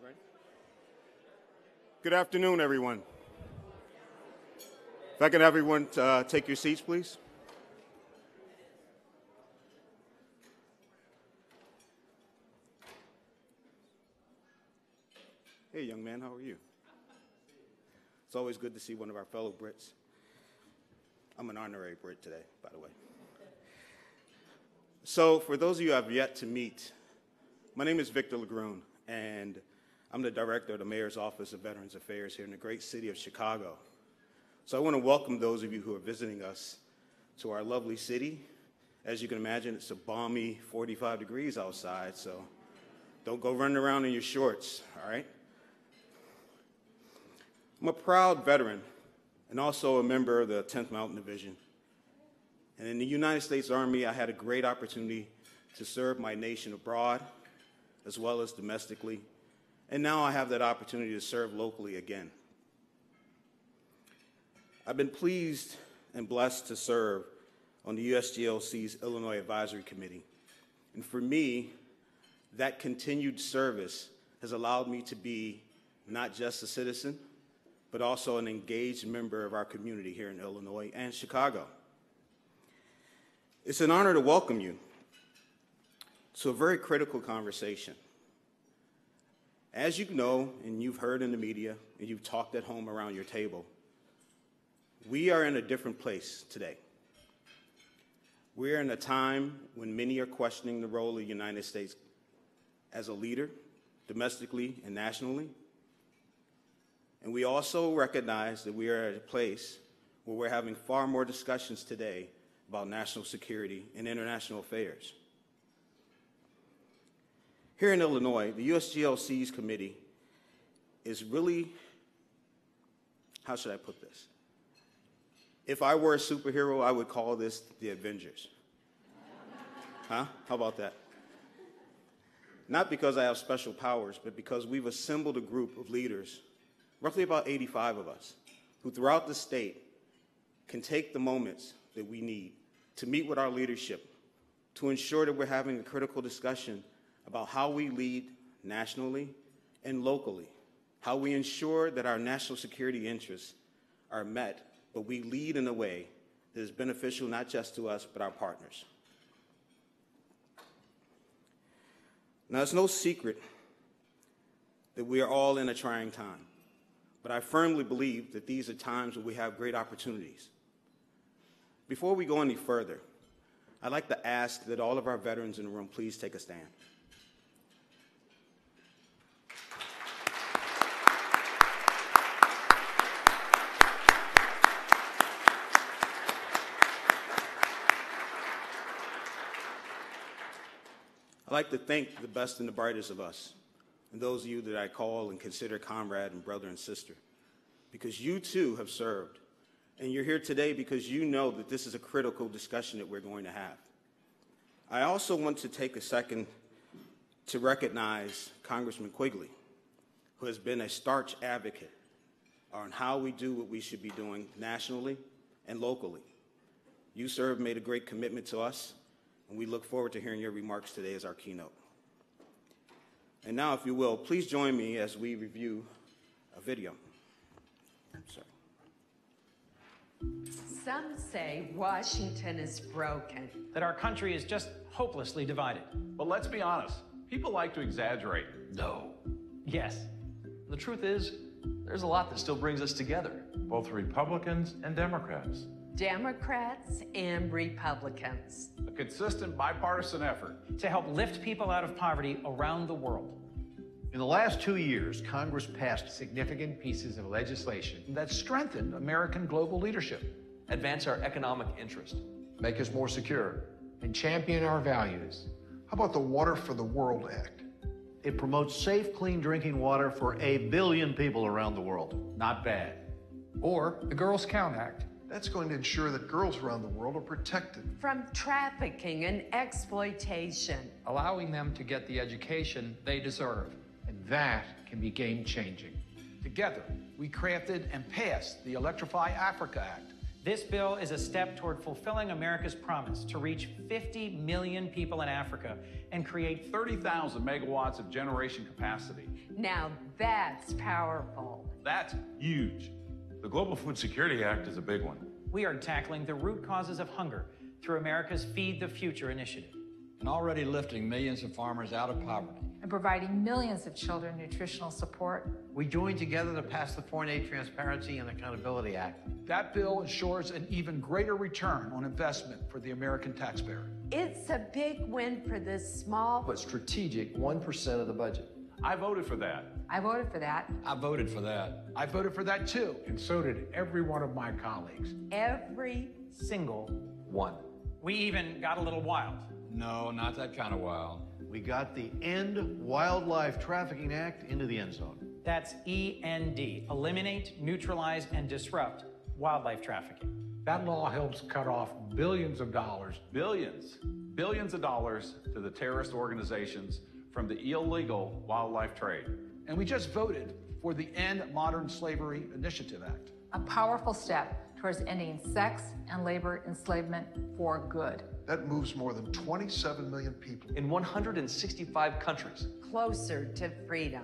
Ready? Good afternoon, everyone. If I could have everyone take your seats, please. Hey, young man, how are you? It's always good to see one of our fellow Brits. I'm an honorary Brit today, by the way. So, for those of you I've yet to meet, my name is Victor Lagroon, and I'm the director of the Mayor's Office of Veterans Affairs here in the great city of Chicago. So I want to welcome those of you who are visiting us to our lovely city. As you can imagine, it's a balmy 45 degrees outside, so don't go running around in your shorts, all right? I'm a proud veteran and also a member of the 10th Mountain Division. And in the United States Army, I had a great opportunity to serve my nation abroad, as well as domestically. And now I have that opportunity to serve locally again. I've been pleased and blessed to serve on the USGLC's Illinois Advisory Committee. And for me, that continued service has allowed me to be not just a citizen, but also an engaged member of our community here in Illinois and Chicago. It's an honor to welcome you to a very critical conversation. As you know, and you've heard in the media, and you've talked at home around your table, we are in a different place today. We're in a time when many are questioning the role of the United States as a leader, domestically and nationally. And we also recognize that we are at a place where we're having far more discussions today about national security and international affairs. Here in Illinois, the USGLC's committee is really, how should I put this? If I were a superhero, I would call this the Avengers. Huh? How about that? Not because I have special powers, but because we've assembled a group of leaders, roughly about 85 of us, who throughout the state can take the moments that we need to meet with our leadership, to ensure that we're having a critical discussion about how we lead nationally and locally, how we ensure that our national security interests are met, but we lead in a way that is beneficial not just to us, but our partners. Now, it's no secret that we are all in a trying time, but I firmly believe that these are times where we have great opportunities. Before we go any further, I'd like to ask that all of our veterans in the room please take a stand. I'd like to thank the best and the brightest of us, and those of you that I call and consider comrade and brother and sister, because you too have served. And you're here today because you know that this is a critical discussion that we're going to have. I also want to take a second to recognize Congressman Quigley, who has been a staunch advocate on how we do what we should be doing nationally and locally. You, sir, have made a great commitment to us, and we look forward to hearing your remarks today as our keynote. And now, if you will, please join me as we review a video. Sorry. Some say Washington is broken. That our country is just hopelessly divided. But let's be honest, people like to exaggerate. No. Yes. The truth is, there's a lot that still brings us together. Both Republicans and Democrats. Democrats and Republicans. A consistent bipartisan effort To help lift people out of poverty around the world. In the last 2 years, Congress passed significant pieces of legislation that strengthened American global leadership, Advance our economic interest. make us more secure. and champion our values. How about the Water for the World Act? It promotes safe, clean drinking water for 1 billion people around the world. Not bad. Or the Girls Count Act. That's going to ensure that girls around the world are protected from trafficking and exploitation, allowing them to get the education they deserve. And that can be game-changing. Together, we crafted and passed the Electrify Africa Act This bill is a step toward fulfilling America's promise to reach 50 million people in Africa and create 30,000 megawatts of generation capacity. Now that's powerful. That's huge. The Global Food Security Act is a big one. We are tackling the root causes of hunger through America's Feed the Future initiative. And already lifting millions of farmers out of poverty. And providing millions of children nutritional support. We joined together to pass the Foreign Aid Transparency and Accountability Act. That bill ensures an even greater return on investment for the American taxpayer. It's a big win for this small But strategic 1% of the budget. I voted for that. I voted for that. I voted for that. I voted for that too. And so did every one of my colleagues. every Single One. We even got a little wild. No, not that kind of wild. We got the End Wildlife Trafficking Act into the end zone. That's END, eliminate, neutralize, and disrupt wildlife trafficking. That law helps cut off billions of dollars. Billions of dollars to the terrorist organizations from the illegal wildlife trade. And we just voted for the End Modern Slavery Initiative Act. A powerful step towards ending sex and labor enslavement for good. That moves more than 27 million people. In 165 countries. closer to freedom.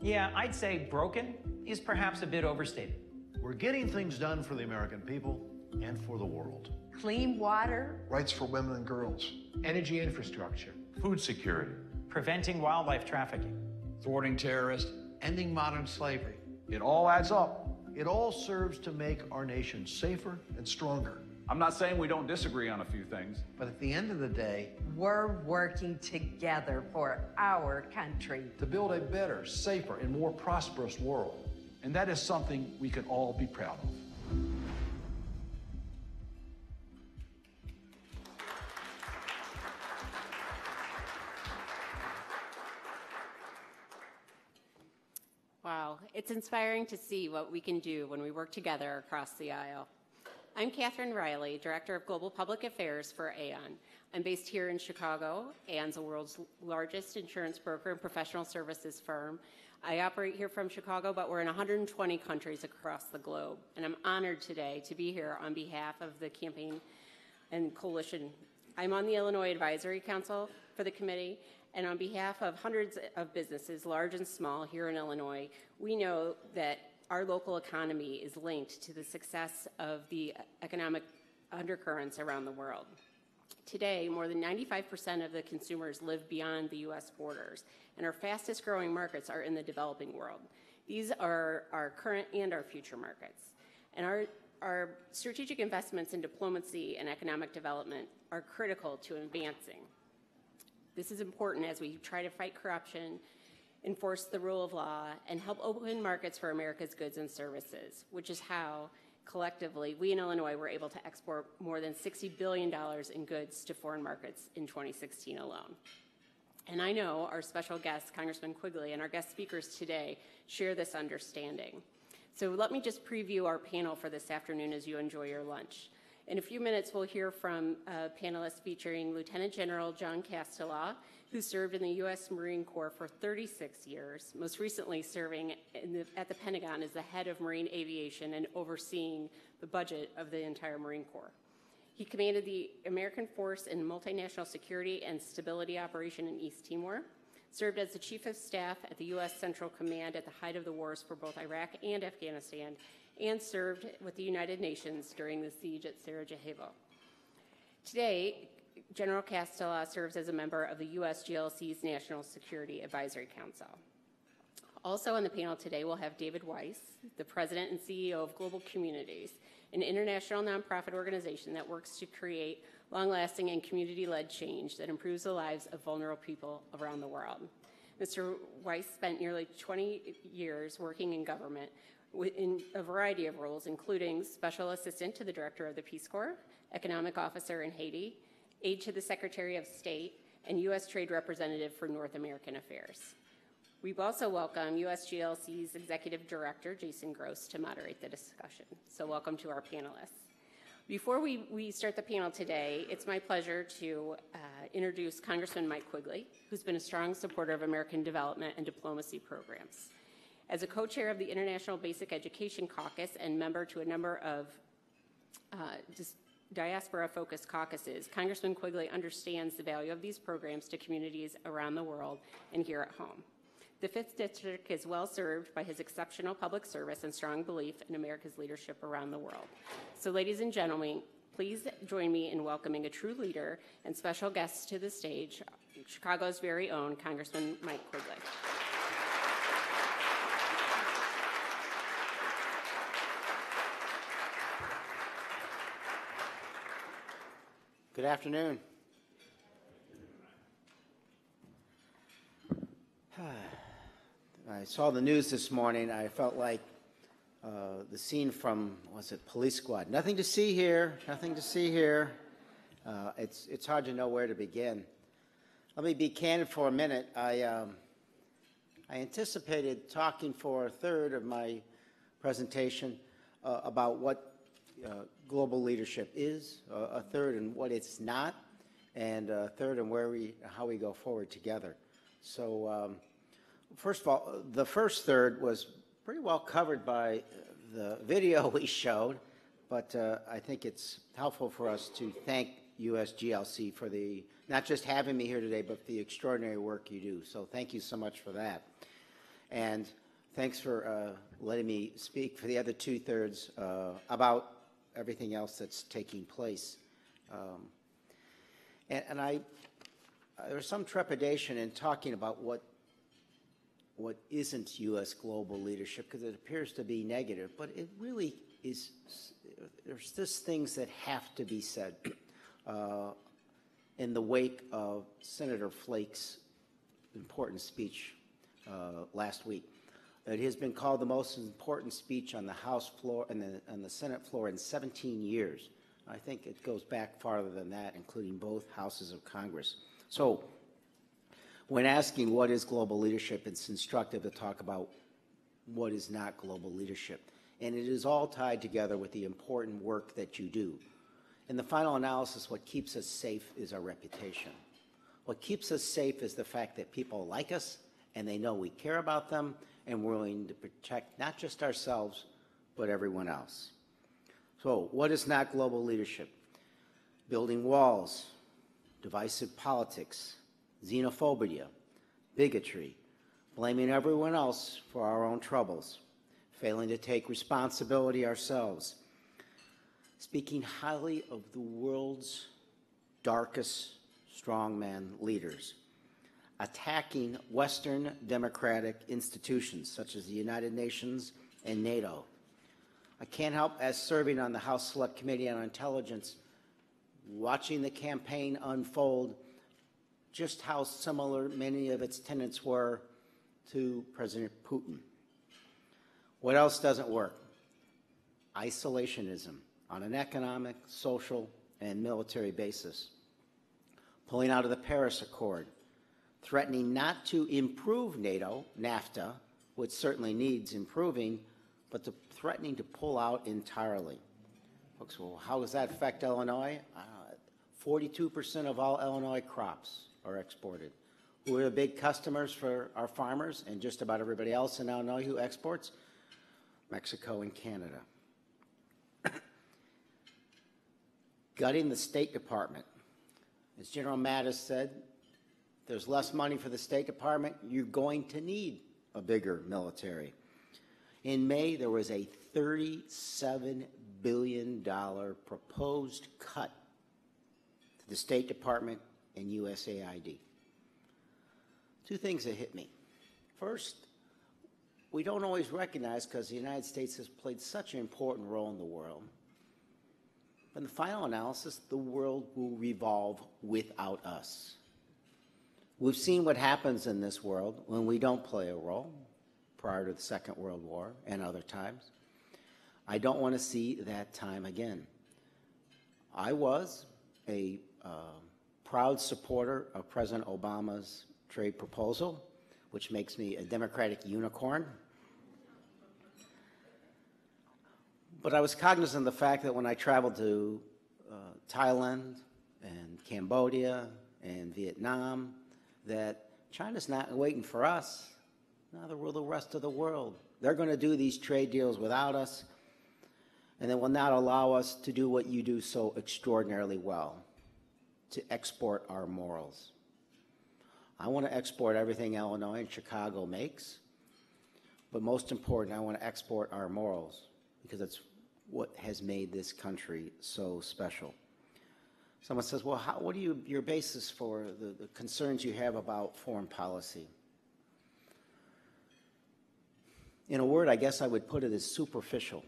Yeah, I'd say broken is perhaps a bit overstated. We're getting things done for the American people and for the world. Clean water, Rights for women and girls. Energy infrastructure. Food security. Preventing wildlife trafficking. Thwarting terrorists. Ending modern slavery. It all adds up. It all serves to make our nation safer. And stronger. I'm not saying we don't disagree on a few things. But at the end of the day, we're working together for our country. To build a better, safer, and more prosperous world. And that is something we can all be proud of. Wow, it's inspiring to see what we can do when we work together across the aisle. I'm Catherine Riley, Director of Global Public Affairs for Aon. I'm based here in Chicago. Aon's the world's largest insurance broker and professional services firm. I operate here from Chicago, but we're in 120 countries across the globe. And I'm honored today to be here on behalf of the campaign and coalition. I'm on the Illinois Advisory Council for the committee, and on behalf of hundreds of businesses, large and small, here in Illinois, we know that our local economy is linked to the success of the economic undercurrents around the world. Today, more than 95% of the consumers live beyond the U.S. borders, and our fastest growing markets are in the developing world. These are our current and our future markets. And our strategic investments in diplomacy and economic development are critical to advancing. This is important as we try to fight corruption, enforce the rule of law, and help open markets for America's goods and services, which is how, collectively, we in Illinois were able to export more than $60 billion in goods to foreign markets in 2016 alone. And I know our special guest, Congressman Quigley, and our guest speakers today share this understanding. So let me just preview our panel for this afternoon as you enjoy your lunch. In a few minutes, we'll hear from panelists featuring Lieutenant General John Castellaw, who served in the U.S. Marine Corps for 36 years, most recently serving at the Pentagon as the head of Marine Aviation and overseeing the budget of the entire Marine Corps. He commanded the American Force in Multinational Security and Stability Operation in East Timor, served as the Chief of Staff at the U.S. Central Command at the height of the wars for both Iraq and Afghanistan, and served with the United Nations during the siege at Sarajevo. Today, General Castellaw serves as a member of the U.S. GLC's National Security Advisory Council. Also on the panel today, we'll have David Weiss, the President and CEO of Global Communities, an international nonprofit organization that works to create long-lasting and community-led change that improves the lives of vulnerable people around the world. Mr. Weiss spent nearly 20 years working in government in a variety of roles, including Special Assistant to the Director of the Peace Corps, Economic Officer in Haiti, Aide to the Secretary of State, and U.S. Trade Representative for North American Affairs. We've also welcomed U.S. GLC's Executive Director, Jason Gross, to moderate the discussion. So welcome to our panelists. Before we start the panel today, it's my pleasure to introduce Congressman Mike Quigley, who's been a strong supporter of American development and diplomacy programs. As a co-chair of the International Basic Education Caucus and member to a number of diaspora-focused caucuses, Congressman Quigley understands the value of these programs to communities around the world and here at home. The 5th District is well served by his exceptional public service and strong belief in America's leadership around the world. So, ladies and gentlemen, please join me in welcoming a true leader and special guests to the stage, Chicago's very own Congressman Mike Quigley. Good afternoon. I saw the news this morning. I felt like the scene from, was it Police Squad? Nothing to see here, nothing to see here. It's hard to know where to begin. Let me be candid for a minute. I anticipated talking for a third of my presentation about what global leadership is, a third in what it's not, and a third in how we go forward together. So first of all, the first third was pretty well covered by the video we showed, but I think it's helpful for us to thank USGLC for not just having me here today, but the extraordinary work you do. So thank you so much for that. And thanks for letting me speak for the other two-thirds about everything else that's taking place. There's some trepidation in talking about what isn't U.S. global leadership, because it appears to be negative, but it really is. There's just things that have to be said in the wake of Senator Flake's important speech last week. It has been called the most important speech on the House floor and the Senate floor in 17 years. I think it goes back farther than that, including both houses of Congress. So when asking what is global leadership, it's instructive to talk about what is not global leadership. And it is all tied together with the important work that you do. In the final analysis, what keeps us safe is our reputation. What keeps us safe is the fact that people like us and they know we care about them and we're willing to protect not just ourselves, but everyone else. So what is not global leadership? Building walls, divisive politics, xenophobia, bigotry, blaming everyone else for our own troubles, failing to take responsibility ourselves, speaking highly of the world's darkest strongman leaders, attacking Western democratic institutions such as the United Nations and NATO. I can't help, as serving on the House Select Committee on Intelligence, watching the campaign unfold, just how similar many of its tenets were to President Putin. What else doesn't work? Isolationism on an economic, social, and military basis. Pulling out of the Paris Accord, threatening not to improve NATO, NAFTA, which certainly needs improving, but threatening to pull out entirely. Folks, well, how does that affect Illinois? 42% of all Illinois crops are exported. Who are the big customers for our farmers and just about everybody else in Illinois who exports? Mexico and Canada. Gutting the State Department. As General Mattis said, there's less money for the State Department, you're going to need a bigger military. In May, there was a $37 billion proposed cut to the State Department and USAID. Two things that hit me. First, we don't always recognize, because the United States has played such an important role in the world, but in the final analysis, the world will revolve without us. We've seen what happens in this world when we don't play a role, prior to the Second World War and other times. I don't want to see that time again. I was a proud supporter of President Obama's trade proposal, which makes me a Democratic unicorn. But I was cognizant of the fact that when I traveled to Thailand and Cambodia and Vietnam, that China's not waiting for us. Now the rest of the world. They're going to do these trade deals without us. and that will not allow us to do what you do so extraordinarily well, to export our morals. I want to export everything Illinois and Chicago makes, but most important, I want to export our morals, because that's what has made this country so special. Someone says, well, what are your basis for the concerns you have about foreign policy? In a word, I guess I would put it as superficial.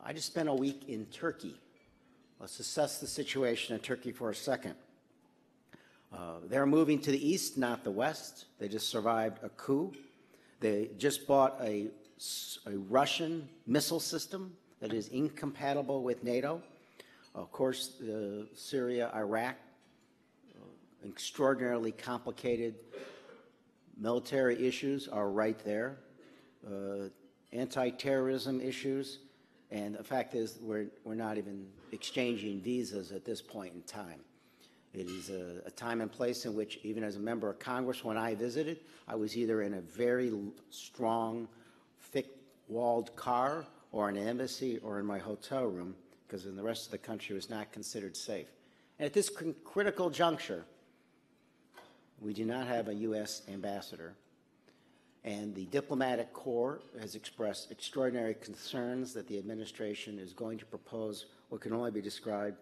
I just spent a week in Turkey. Let's assess the situation in Turkey for a second. They're moving to the east, not the west. They just survived a coup. They just bought a Russian missile system that is incompatible with NATO. Of course, Syria, Iraq, extraordinarily complicated military issues are right there. Anti-terrorism issues, and the fact is we're not even exchanging visas at this point in time. It is a time and place in which, even as a member of Congress, when I visited, I was either in a very strong, thick-walled car or in an embassy or in my hotel room, because in the rest of the country it was not considered safe. And at this critical juncture, we do not have a U.S. ambassador. And the diplomatic corps has expressed extraordinary concerns that the administration is going to propose what can only be described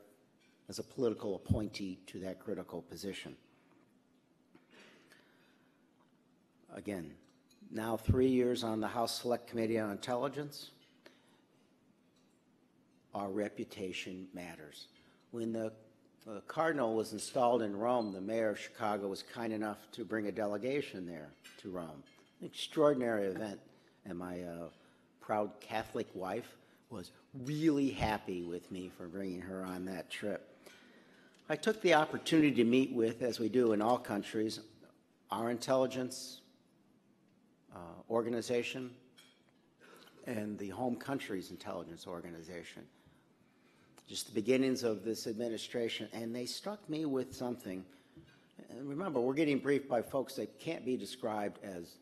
as a political appointee to that critical position. Again, now 3 years on the House Select Committee on Intelligence, our reputation matters. When the Cardinal was installed in Rome, the mayor of Chicago was kind enough to bring a delegation there to Rome. An extraordinary event, and my proud Catholic wife was really happy with me for bringing her on that trip. I took the opportunity to meet with, as we do in all countries, our intelligence organization and the home country's intelligence organization. Just the beginnings of this administration, and they struck me with something. And remember, we're getting briefed by folks that can't be described as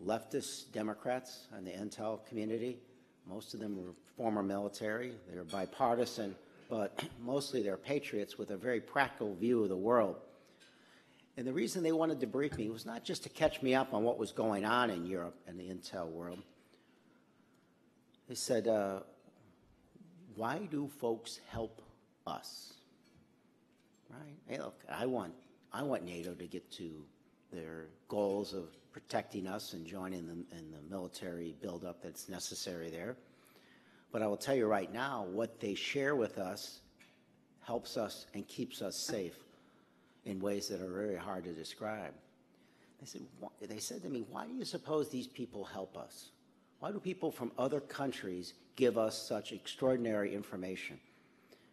leftist Democrats in the intel community. Most of them were former military. They're bipartisan, but mostly they're patriots with a very practical view of the world. And the reason they wanted to brief me was not just to catch me up on what was going on in Europe and the intel world. They said, why do folks help us? Right? Hey, look, I want NATO to get to their goals of protecting us and joining them in the military buildup that's necessary there. But I will tell you right now, what they share with us helps us and keeps us safe in ways that are very hard to describe. They said to me, why do you suppose these people help us? Why do people from other countries give us such extraordinary information?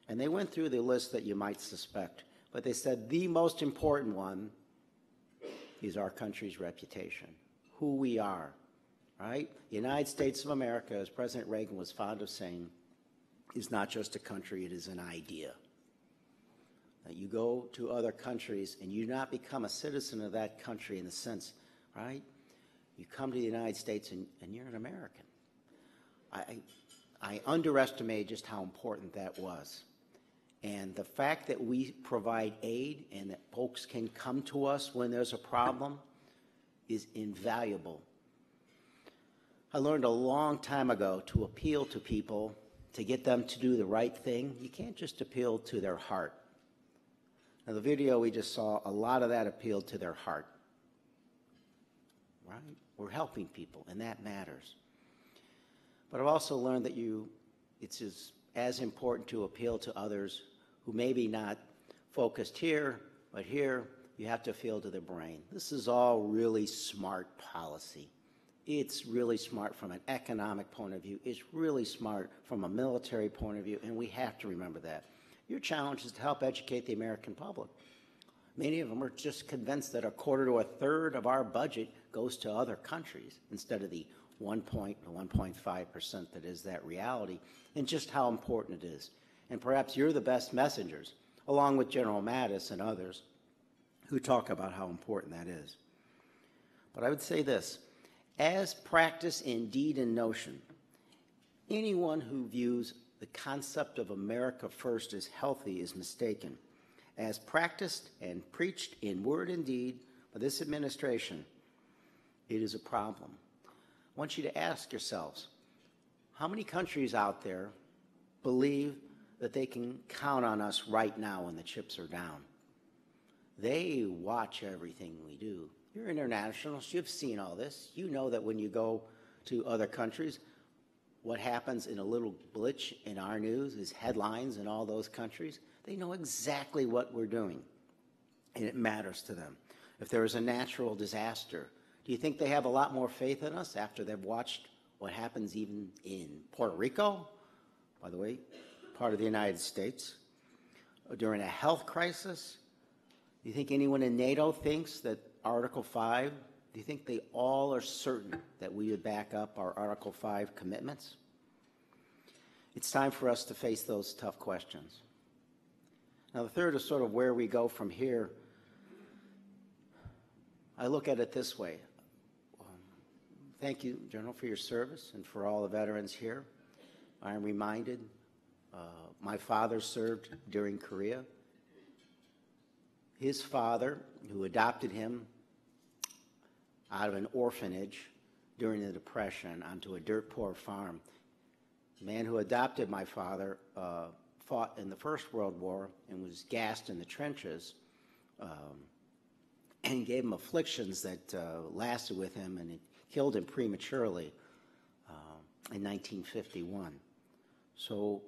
And they went through the list that you might suspect, but they said the most important one is our country's reputation, who we are, right? The United States of America, as President Reagan was fond of saying, is not just a country, it is an idea. That you go to other countries and you not become a citizen of that country in the sense, right? You come to the United States and you're an American. I underestimated just how important that was. And the fact that we provide aid and that folks can come to us when there's a problem is invaluable. I learned a long time ago to appeal to people, to get them to do the right thing. You can't just appeal to their heart. Now, the video we just saw, a lot of that appealed to their heart. Right? We're helping people, and that matters. But I've also learned that it's as important to appeal to others who maybe not focused here, but here you have to appeal to their brain. This is all really smart policy. It's really smart from an economic point of view. It's really smart from a military point of view, and we have to remember that. Your challenge is to help educate the American public. Many of them are just convinced that a quarter to a third of our budget goes to other countries instead of the 1.5% that is that reality, and just how important it is. And perhaps you're the best messengers, along with General Mattis and others, who talk about how important that is. But I would say this, as practice in deed and notion, anyone who views the concept of America first is healthy is mistaken. As practiced and preached in word and deed by this administration, it is a problem. I want you to ask yourselves, how many countries out there believe that they can count on us right now when the chips are down? They watch everything we do. You're internationals. You've seen all this. You know that when you go to other countries, what happens in a little glitch in our news is headlines in all those countries. They know exactly what we're doing, and it matters to them. If there is a natural disaster, do you think they have a lot more faith in us after they've watched what happens even in Puerto Rico, by the way, part of the United States, during a health crisis? Do you think anyone in NATO thinks that Article 5, do you think they all are certain that we would back up our Article 5 commitments? It's time for us to face those tough questions. Now, the third is sort of where we go from here. I look at it this way. Thank you, General, for your service and for all the veterans here. I am reminded my father served during Korea. His father, who adopted him out of an orphanage during the Depression onto a dirt poor farm, the man who adopted my father fought in the First World War and was gassed in the trenches, and gave him afflictions that lasted with him, and it killed him prematurely in 1951. So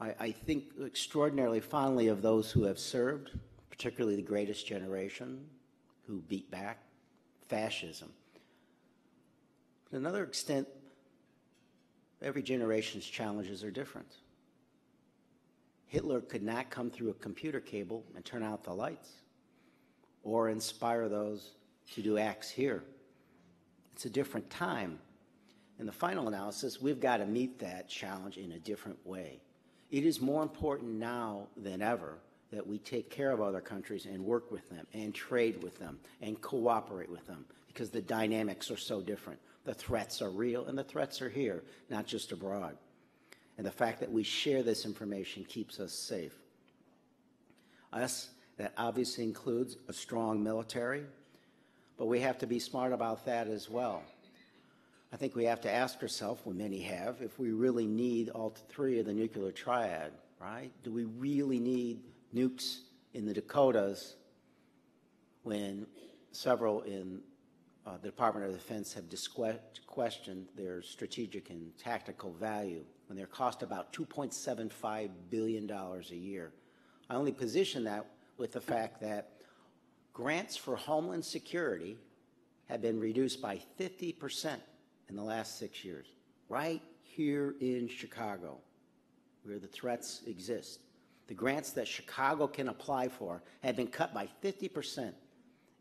I think extraordinarily fondly of those who have served, particularly the greatest generation who beat back fascism. To another extent, every generation's challenges are different. Hitler could not come through a computer cable and turn out the lights or inspire those to do acts here. It's a different time. In the final analysis, we've got to meet that challenge in a different way. It is more important now than ever that we take care of other countries and work with them and trade with them and cooperate with them, because the dynamics are so different. The threats are real, and the threats are here, not just abroad. And the fact that we share this information keeps us safe. That obviously includes a strong military, but we have to be smart about that as well. I think we have to ask ourselves, well, many have, if we really need all three of the nuclear triad, right? Do we really need nukes in the Dakotas when several in the Department of Defense have questioned their strategic and tactical value when they cost about $2.75 billion a year? I only position that with the fact that grants for Homeland Security have been reduced by 50% in the last 6 years, right here in Chicago, where the threats exist. The grants that Chicago can apply for have been cut by 50%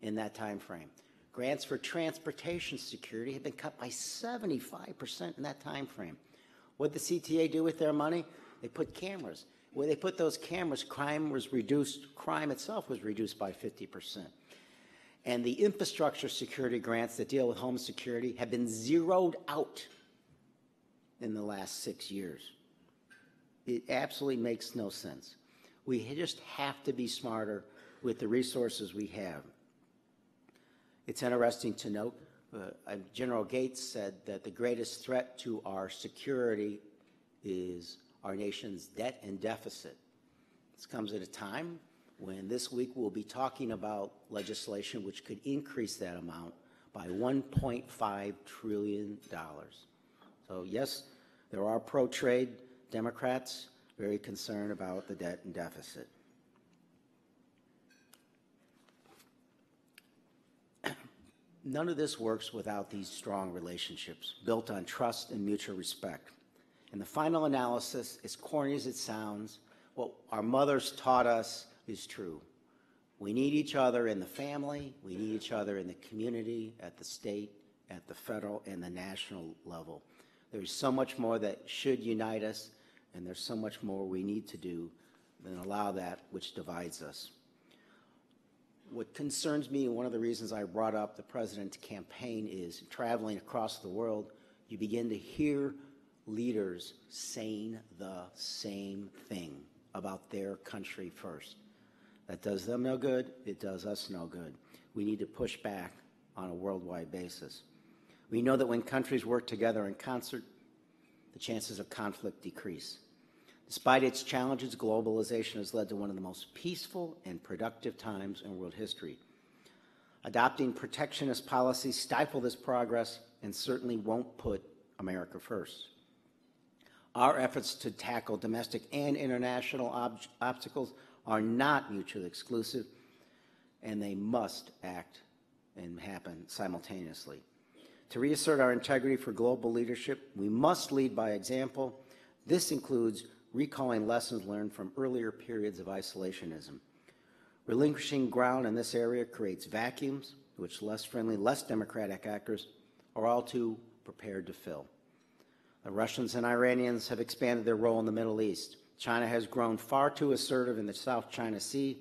in that time frame. Grants for transportation security have been cut by 75% in that time frame. What did the CTA do with their money? They put cameras. Where they put those cameras, crime itself was reduced by 50%. And the infrastructure security grants that deal with home security have been zeroed out in the last 6 years. It absolutely makes no sense. We just have to be smarter with the resources we have. It's interesting to note, General Gates said that the greatest threat to our security is our nation's debt and deficit. This comes at a time when this week we'll be talking about legislation which could increase that amount by $1.5 trillion. So yes, there are pro-trade Democrats very concerned about the debt and deficit. None of this works without these strong relationships built on trust and mutual respect. And the final analysis, as corny as it sounds, what our mothers taught us is true. We need each other in the family, we need each other in the community, at the state, at the federal, and the national level. There's so much more that should unite us, and there's so much more we need to do than allow that which divides us. What concerns me, and one of the reasons I brought up the president's campaign, is traveling across the world, you begin to hear leaders saying the same thing about their country first. That does them no good. It does us no good. We need to push back on a worldwide basis. We know that when countries work together in concert, the chances of conflict decrease. Despite its challenges, globalization has led to one of the most peaceful and productive times in world history. Adopting protectionist policies stifle this progress and certainly won't put America first. Our efforts to tackle domestic and international obstacles are not mutually exclusive, and they must act and happen simultaneously. To reassert our integrity for global leadership, we must lead by example. This includes recalling lessons learned from earlier periods of isolationism. Relinquishing ground in this area creates vacuums, which less friendly, less democratic actors are all too prepared to fill. The Russians and Iranians have expanded their role in the Middle East. China has grown far too assertive in the South China Sea.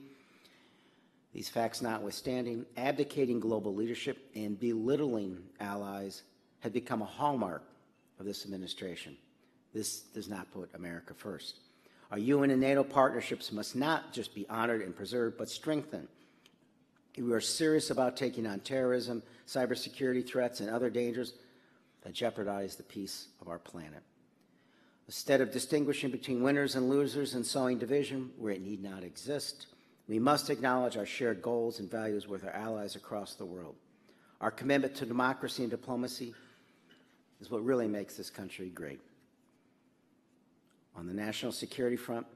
These facts notwithstanding, abdicating global leadership and belittling allies have become a hallmark of this administration. This does not put America first. Our UN and NATO partnerships must not just be honored and preserved, but strengthened. If we are serious about taking on terrorism, cybersecurity threats, and other dangers that jeopardize the peace of our planet. Instead of distinguishing between winners and losers and sowing division where it need not exist, we must acknowledge our shared goals and values with our allies across the world. Our commitment to democracy and diplomacy is what really makes this country great. On the national security front,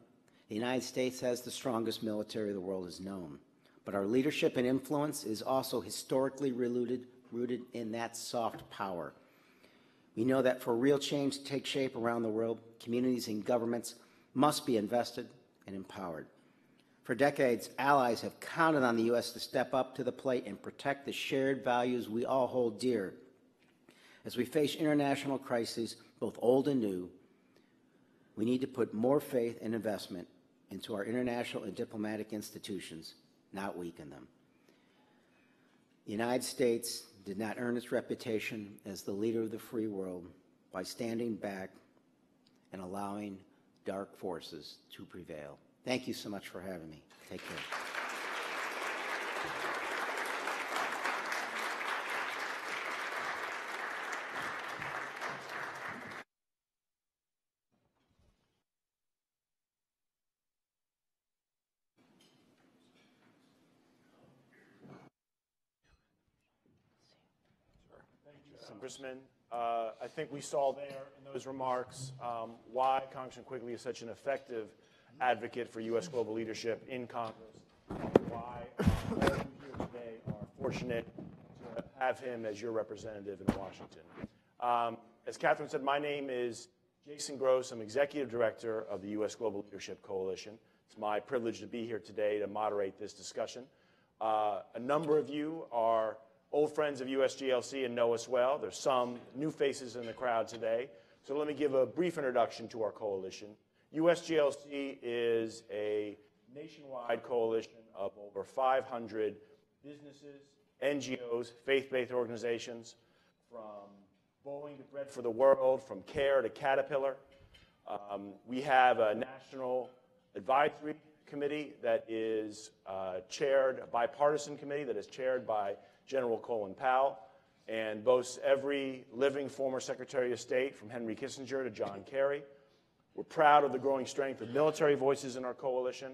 the United States has the strongest military the world has known, but our leadership and influence is also historically rooted in that soft power. We know that for real change to take shape around the world, communities and governments must be invested and empowered. For decades, allies have counted on the U.S. to step up to the plate and protect the shared values we all hold dear. As we face international crises, both old and new, we need to put more faith and investment into our international and diplomatic institutions, not weaken them. The United States did not earn its reputation as the leader of the free world by standing back and allowing dark forces to prevail. Thank you so much for having me. Take care. Congressman, I think we saw there in those remarks why Congressman Quigley is such an effective advocate for U.S. global leadership in Congress, and why all of you here today are fortunate to have him as your representative in Washington. As Catherine said, my name is Jason Gross. I'm Executive Director of the U.S. Global Leadership Coalition. It's my privilege to be here today to moderate this discussion. A number of you are old friends of USGLC and know us well. There's some new faces in the crowd today. So let me give a brief introduction to our coalition. USGLC is a nationwide coalition of over 500 businesses, NGOs, faith-based organizations, from Boeing to Bread for the World, from CARE to Caterpillar. We have a national advisory committee that is chaired, a bipartisan committee that is chaired by General Colin Powell, and boasts every living former Secretary of State, from Henry Kissinger to John Kerry. We're proud of the growing strength of military voices in our coalition.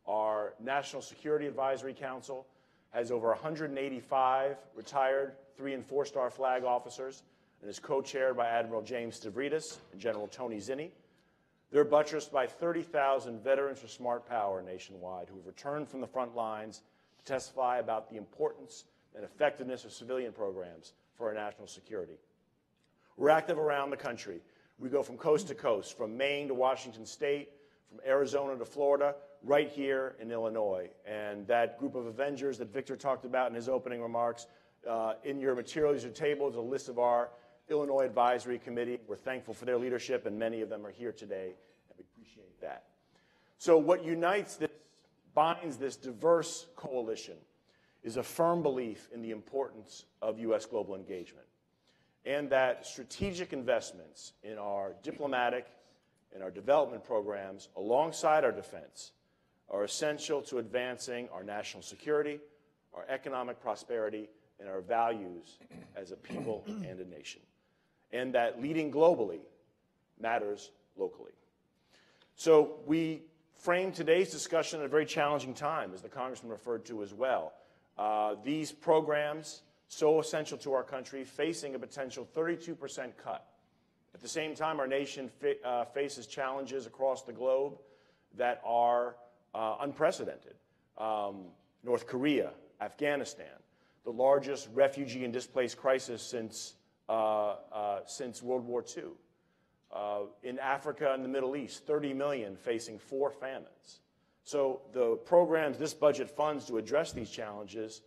Our National Security Advisory Council has over 185 retired 3- and 4-star flag officers and is co-chaired by Admiral James Stavridis and General Tony Zinni. They're buttressed by 30,000 veterans for smart power nationwide who have returned from the front lines to testify about the importance and effectiveness of civilian programs for our national security. We're active around the country. We go from coast to coast, from Maine to Washington State, from Arizona to Florida, right here in Illinois. And that group of Avengers that Victor talked about in his opening remarks, in your materials, your table is a list of our Illinois Advisory Committee. We're thankful for their leadership, and many of them are here today, and we appreciate that. So what unites this, binds this diverse coalition, is a firm belief in the importance of U.S. global engagement. and that strategic investments in our diplomatic and our development programs alongside our defense are essential to advancing our national security, our economic prosperity, and our values as a people and a nation. And that leading globally matters locally. So we frame today's discussion at a very challenging time, as the Congressman referred to as well. These programs, so essential to our country, facing a potential 32% cut. At the same time, our nation faces challenges across the globe that are unprecedented. North Korea, Afghanistan, the largest refugee and displaced crisis since World War II. In Africa and the Middle East, 30 million facing 4 famines. So the programs this budget funds to address these challenges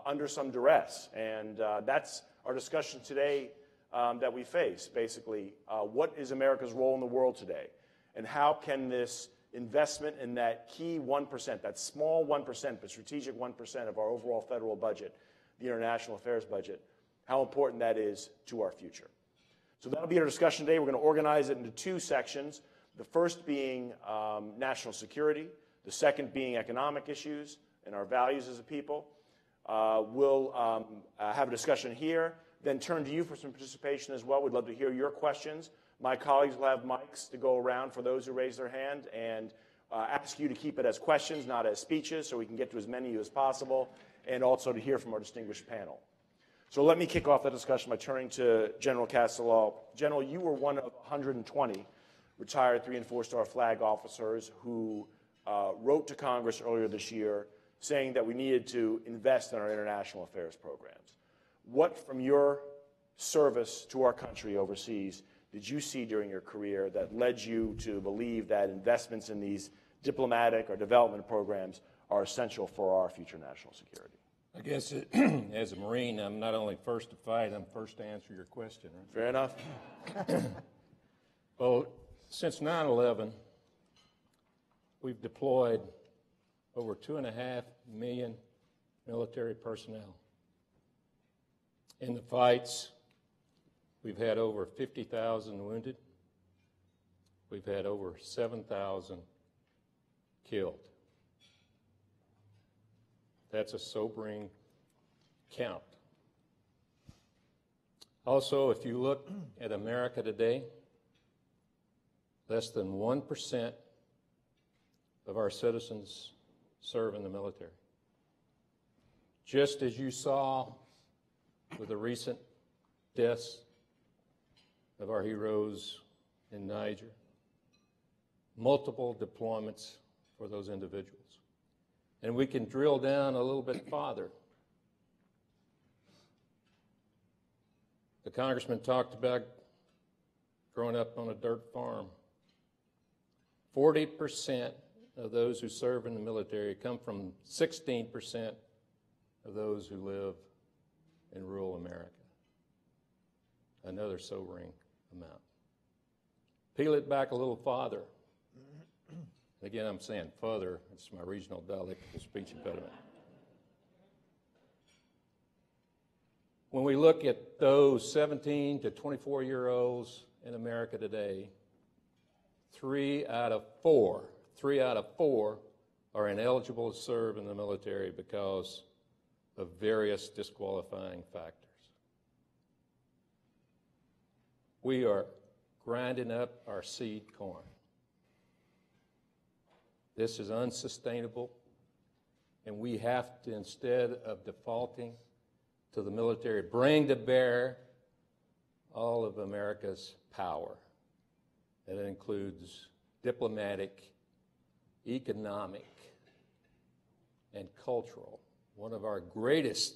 under some duress. And that's our discussion today that we face, basically. What is America's role in the world today? And how can this investment in that key 1%, that small 1%, but strategic 1% of our overall federal budget, the international affairs budget, how important that is to our future? So that'll be our discussion today. We're going to organize it into 2 sections, the first being national security, the second being economic issues and our values as a people. We'll have a discussion here, then turn to you for some participation as well. We'd love to hear your questions. My colleagues will have mics to go around for those who raise their hand, and ask you to keep it as questions, not as speeches, so we can get to as many of you as possible, and also to hear from our distinguished panel. So let me kick off the discussion by turning to General Castello. General, you were one of 120 retired 3- and 4-star flag officers who wrote to Congress earlier this year saying that we needed to invest in our international affairs programs. What from your service to our country overseas did you see during your career that led you to believe that investments in these diplomatic or development programs are essential for our future national security? I guess as a Marine, I'm not only first to fight, I'm first to answer your question. Right? Fair enough. Well, since 9/11, we've deployed over 2.5 million military personnel. In the fights, we've had over 50,000 wounded. We've had over 7,000 killed. That's a sobering count. Also, if you look at America today, less than 1% of our citizens serve in the military. Just as you saw with the recent deaths of our heroes in Niger, multiple deployments for those individuals. And we can drill down a little bit farther. The congressman talked about growing up on a dirt farm. 40% of those who serve in the military come from 16% of those who live in rural America. Another sobering amount. Peel it back a little farther. Again, I'm saying further. It's my regional dialectical speech impediment. When we look at those 17 to 24-year-olds in America today, 3 out of 4 are ineligible to serve in the military because of various disqualifying factors. We are grinding up our seed corn. This is unsustainable, and we have to, instead of defaulting to the military, bring to bear all of America's power. That includes diplomatic, economic, and cultural. One of our greatest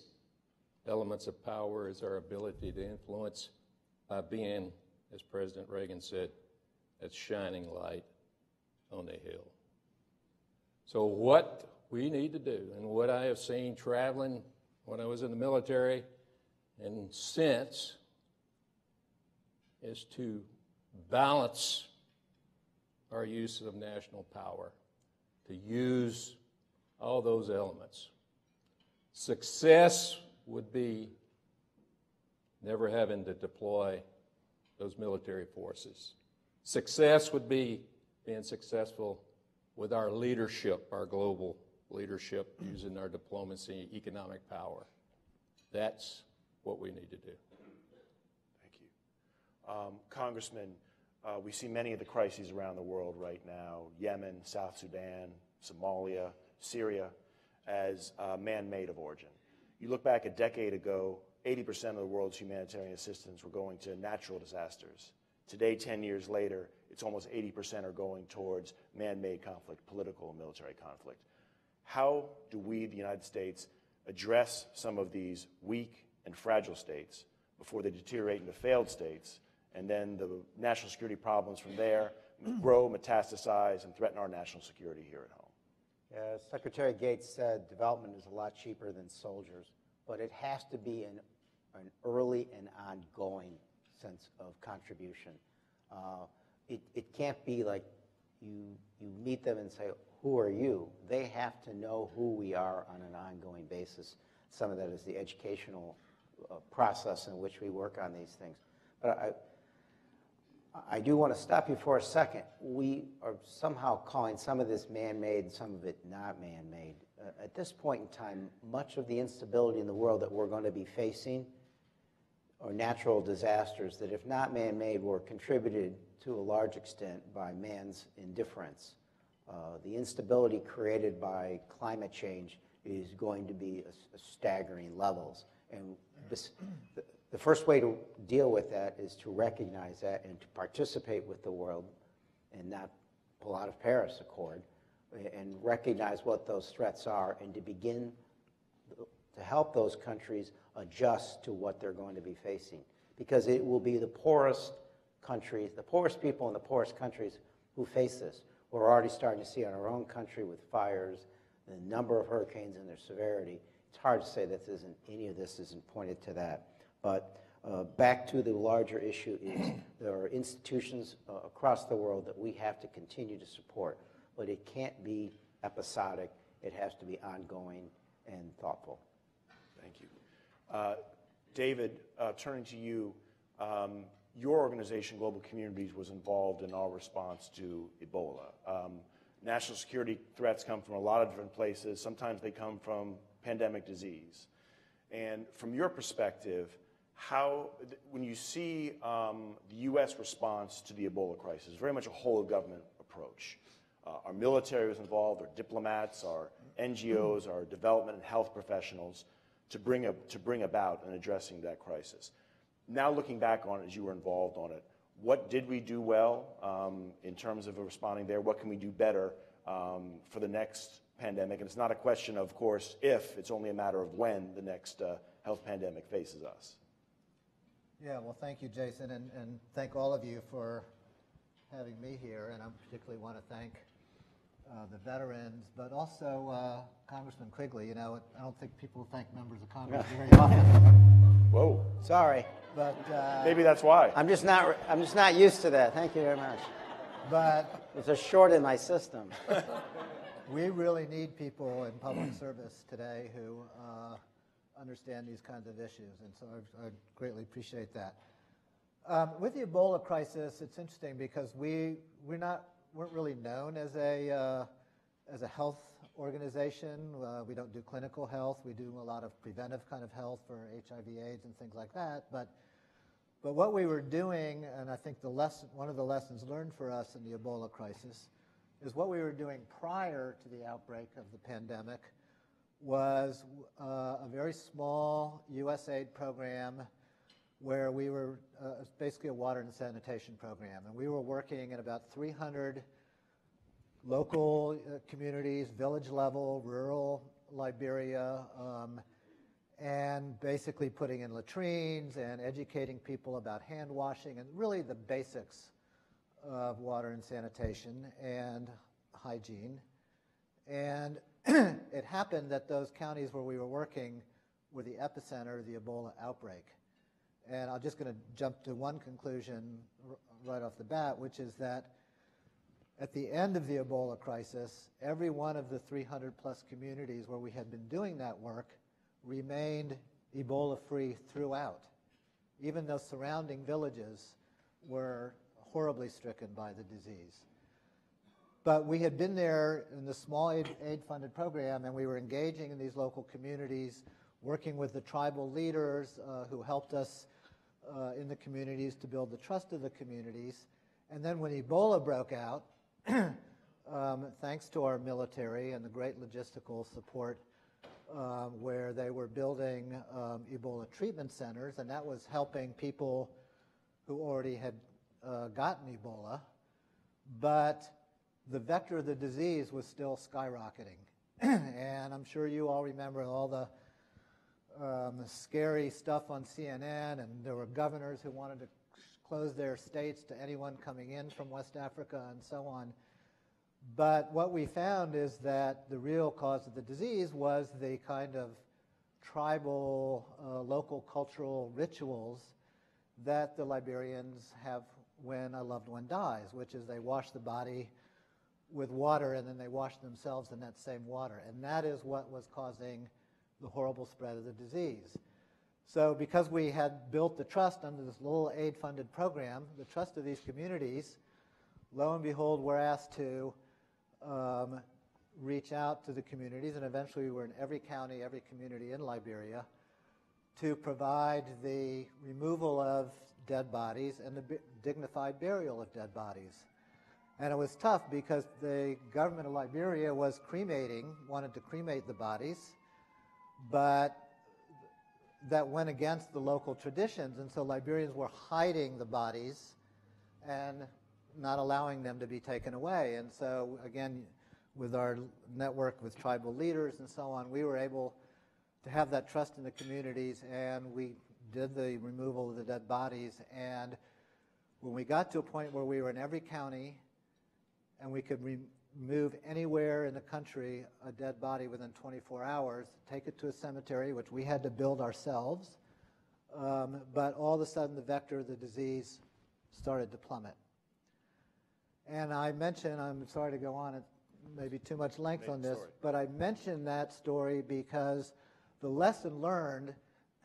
elements of power is our ability to influence by being, as President Reagan said, that shining light on the hill. So what we need to do, and what I have seen traveling when I was in the military and since, is to balance our use of national power, to use all those elements. Success would be never having to deploy those military forces. Success would be being successful with our leadership, our global leadership, using our diplomacy, economic power. That's what we need to do. Thank you. Congressman, we see many of the crises around the world right now, Yemen, South Sudan, Somalia, Syria, as man-made of origin. You look back a decade ago, 80% of the world's humanitarian assistance were going to natural disasters. Today, 10 years later, it's almost 80% are going towards man-made conflict, political and military conflict. How do we, the United States, address some of these weak and fragile states before they deteriorate into failed states, and then the national security problems from there grow, metastasize, and threaten our national security here at home? Secretary Gates said development is a lot cheaper than soldiers, but it has to be an early and ongoing sense of contribution. It can't be like you meet them and say, who are you? They have to know who we are on an ongoing basis. Some of that is the educational process in which we work on these things. But I do want to stop you for a second. We are somehow calling some of this man-made, some of it not man-made. At this point in time, much of the instability in the world that we're going to be facing are natural disasters that, if not man-made, were contributed to a large extent by man's indifference. The instability created by climate change is going to be staggering levels. And the first way to deal with that is to recognize that and to participate with the world and not pull out of Paris Accord, and recognize what those threats are and to begin to help those countries adjust to what they're going to be facing. Because it will be the poorest countries, the poorest people in the poorest countries who face this. We're already starting to see in our own country with fires, the number of hurricanes and their severity. It's hard to say that any of this isn't pointed to that. But back to the larger issue is there are institutions across the world that we have to continue to support, but it can't be episodic. It has to be ongoing and thoughtful. Thank you. David, turning to you, your organization, Global Communities, was involved in our response to Ebola. National security threats come from a lot of different places. Sometimes they come from pandemic disease. And from your perspective, when you see the U.S. response to the Ebola crisis, very much a whole-of-government approach. Our military was involved, our diplomats, our NGOs, our development and health professionals to bring about in addressing that crisis. Now looking back on it as you were involved on it, what did we do well in terms of responding there? What can we do better for the next pandemic? And it's not a question, of course, if, it's only a matter of when the next health pandemic faces us. Yeah, well, thank you, Jason, and thank all of you for having me here. And I particularly want to thank the veterans, but also Congressman Quigley. You know, I don't think people thank members of Congress very often. Whoa. Sorry. But maybe that's why. I'm just not used to that. Thank you very much. But there's a short in my system. We really need people in public service today who understand these kinds of issues, and so I greatly appreciate that. With the Ebola crisis, it's interesting because weren't really known as a health organization. We don't do clinical health. We do a lot of preventive kind of health for HIV/AIDS and things like that. But what we were doing, and I think one of the lessons learned for us in the Ebola crisis, is what we were doing prior to the outbreak of the pandemic was a very small USAID program where we were basically a water and sanitation program. And we were working in about 300 local communities, village level, rural Liberia, and basically putting in latrines and educating people about hand washing and really the basics of water and sanitation and hygiene. And it happened that those counties where we were working were the epicenter of the Ebola outbreak. And I'm just going to jump to one conclusion right off the bat, which is that at the end of the Ebola crisis, every one of the 300-plus communities where we had been doing that work remained Ebola-free throughout. even those surrounding villages were horribly stricken by the disease. But we had been there in the small aid-funded program, and we were engaging in these local communities, working with the tribal leaders who helped us in the communities to build the trust of the communities. And then when Ebola broke out, thanks to our military and the great logistical support, where they were building Ebola treatment centers, and that was helping people who already had gotten Ebola. But the vector of the disease was still skyrocketing. And I'm sure you all remember all the scary stuff on CNN, and there were governors who wanted to close their states to anyone coming in from West Africa and so on. But what we found is that the real cause of the disease was the kind of tribal, local cultural rituals that the Liberians have when a loved one dies, which is they wash the body with water and then they wash themselves in that same water. And that is what was causing the horrible spread of the disease. So because we had built the trust under this little aid-funded program, the trust of these communities, lo and behold, we're asked to reach out to the communities, and eventually we were in every county, every community in Liberia, to provide the removal of dead bodies and the dignified burial of dead bodies. And it was tough because the government of Liberia was wanted to cremate the bodies, but that went against the local traditions, and so Liberians were hiding the bodies and not allowing them to be taken away. And so, again, with our network with tribal leaders and so on, we were able to have that trust in the communities, and we did the removal of the dead bodies. And when we got to a point where we were in every county and we could remove anywhere in the country a dead body within 24 hours, take it to a cemetery, which we had to build ourselves, but all of a sudden the vector of the disease started to plummet. And I mentioned, I'm sorry to go on at maybe too much length on this, but I mentioned that story because the lesson learned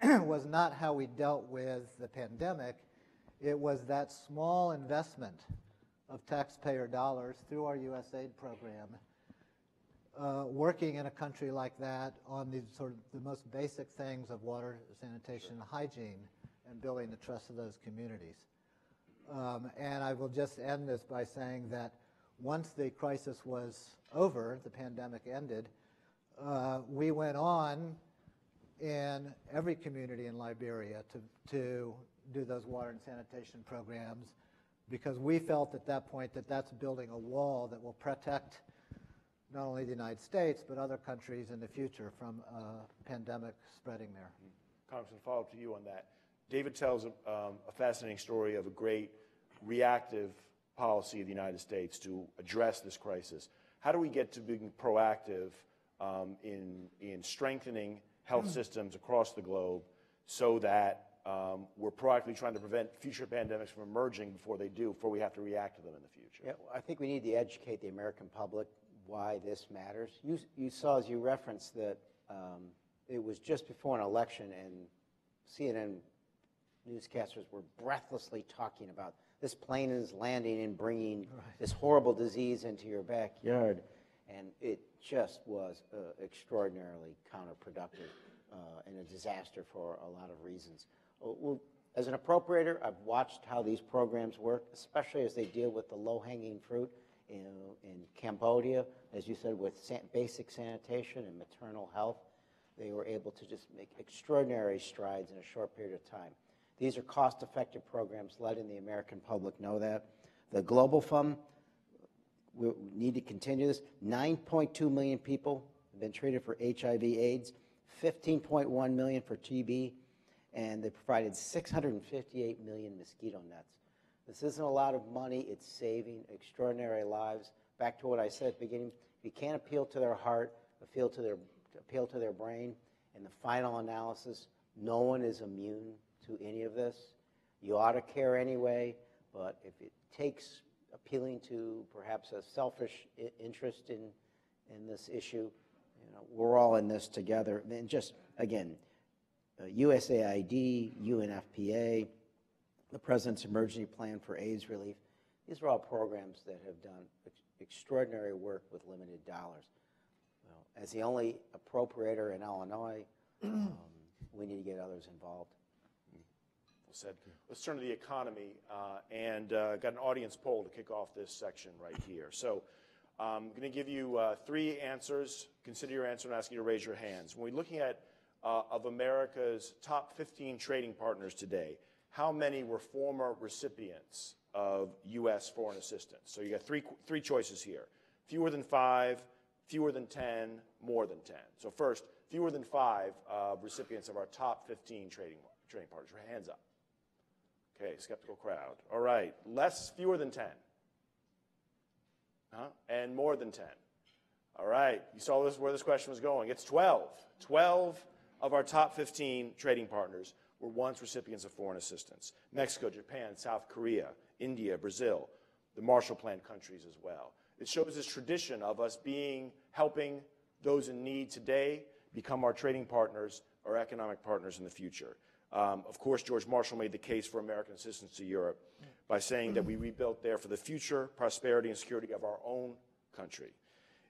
was not how we dealt with the pandemic. It was that small investment of taxpayer dollars through our USAID program, working in a country like that on these sort of the most basic things of water, sanitation, and hygiene, and building the trust of those communities. And I will just end this by saying that once the crisis was over, the pandemic ended, we went on in every community in Liberia to do those water and sanitation programs, because we felt at that point that that's building a wall that will protect not only the United States, but other countries in the future from a pandemic spreading there. Congressman, follow up to you on that. David tells a fascinating story of a great reactive policy of the United States to address this crisis. How do we get to being proactive in strengthening health systems across the globe so that we're proactively trying to prevent future pandemics from emerging before they do, before we have to react to them in the future? Yeah, I think we need to educate the American public why this matters. You saw, as you referenced, that it was just before an election, and CNN newscasters were breathlessly talking about this plane is landing and bringing this horrible disease into your backyard, and it just was extraordinarily counterproductive and a disaster for a lot of reasons. Well, as an appropriator, I've watched how these programs work, especially as they deal with the low-hanging fruit in Cambodia, as you said, with basic sanitation and maternal health. They were able to just make extraordinary strides in a short period of time. These are cost-effective programs, letting the American public know that. The Global Fund, we need to continue this. 9.2 million people have been treated for HIV/AIDS, 15.1 million for TB, and they provided 658 million mosquito nets. This isn't a lot of money. It's saving extraordinary lives. Back to what I said at the beginning, if you can't appeal to their heart, appeal to their brain. In the final analysis, no one is immune to any of this. You ought to care anyway, but if it takes appealing to perhaps a selfish interest in this issue, we're all in this together. And just, again, USAID, UNFPA, the President's Emergency Plan for AIDS Relief. These are all programs that have done extraordinary work with limited dollars. As the only appropriator in Illinois, we need to get others involved. Well said. Let's turn to the economy and got an audience poll to kick off this section right here. So I'm going to give you 3 answers. Consider your answer and ask you to raise your hands. When we're looking at of America's top 15 trading partners today, how many were former recipients of U.S. foreign assistance? So you got three choices here. Fewer than 5, fewer than 10, more than 10. So first, fewer than 5 recipients of our top 15 trading partners. Hands up. Okay, skeptical crowd. All right, fewer than 10. And more than 10. All right, you saw where this question was going. It's 12. 12 of our top 15 trading partners were once recipients of foreign assistance. Mexico, Japan, South Korea, India, Brazil, the Marshall Plan countries as well. It shows this tradition of us helping those in need today become our trading partners or economic partners in the future. Of course, George Marshall made the case for American assistance to Europe by saying that we rebuilt there for the future prosperity and security of our own country.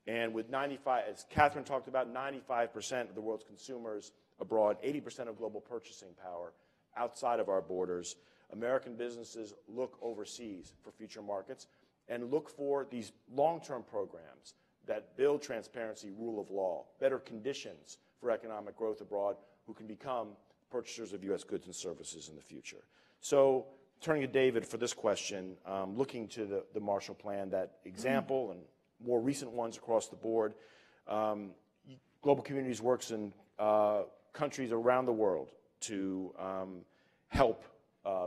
And with 95, as Catherine talked about, 95% of the world's consumers abroad, 80% of global purchasing power outside of our borders, American businesses look overseas for future markets and look for these long-term programs that build transparency, rule of law, better conditions for economic growth abroad who can become purchasers of U.S. goods and services in the future. So turning to David for this question, looking to the Marshall Plan, that example and more recent ones across the board, Global Communities works in countries around the world to help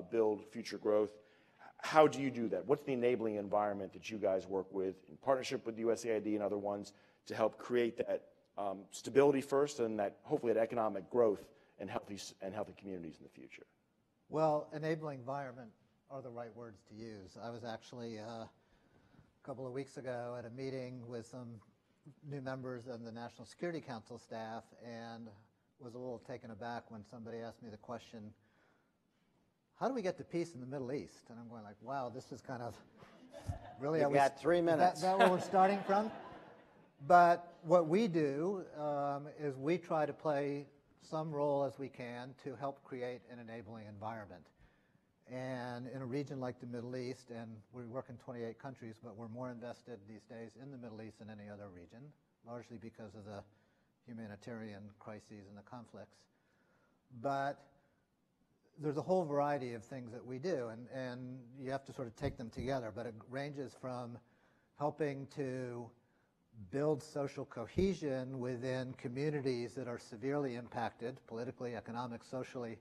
build future growth. How do you do that? What's the enabling environment that you guys work with in partnership with USAID and other ones to help create that stability first and that hopefully that economic growth and healthy communities in the future? Well, enabling environment are the right words to use. I was actually a couple of weeks ago at a meeting with some new members of the National Security Council staff and was a little taken aback when somebody asked me the question, how do we get to peace in the Middle East? And I'm going like, wow, this is kind of really... You've got 3 minutes. Is that where we're starting from? But what we do is we try to play some role as we can to help create an enabling environment. And in a region like the Middle East, and we work in 28 countries, but we're more invested these days in the Middle East than any other region, largely because of the humanitarian crises and the conflicts. But there's a whole variety of things that we do, and you have to sort of take them together, but it ranges from helping to build social cohesion within communities that are severely impacted, politically, economic, socially,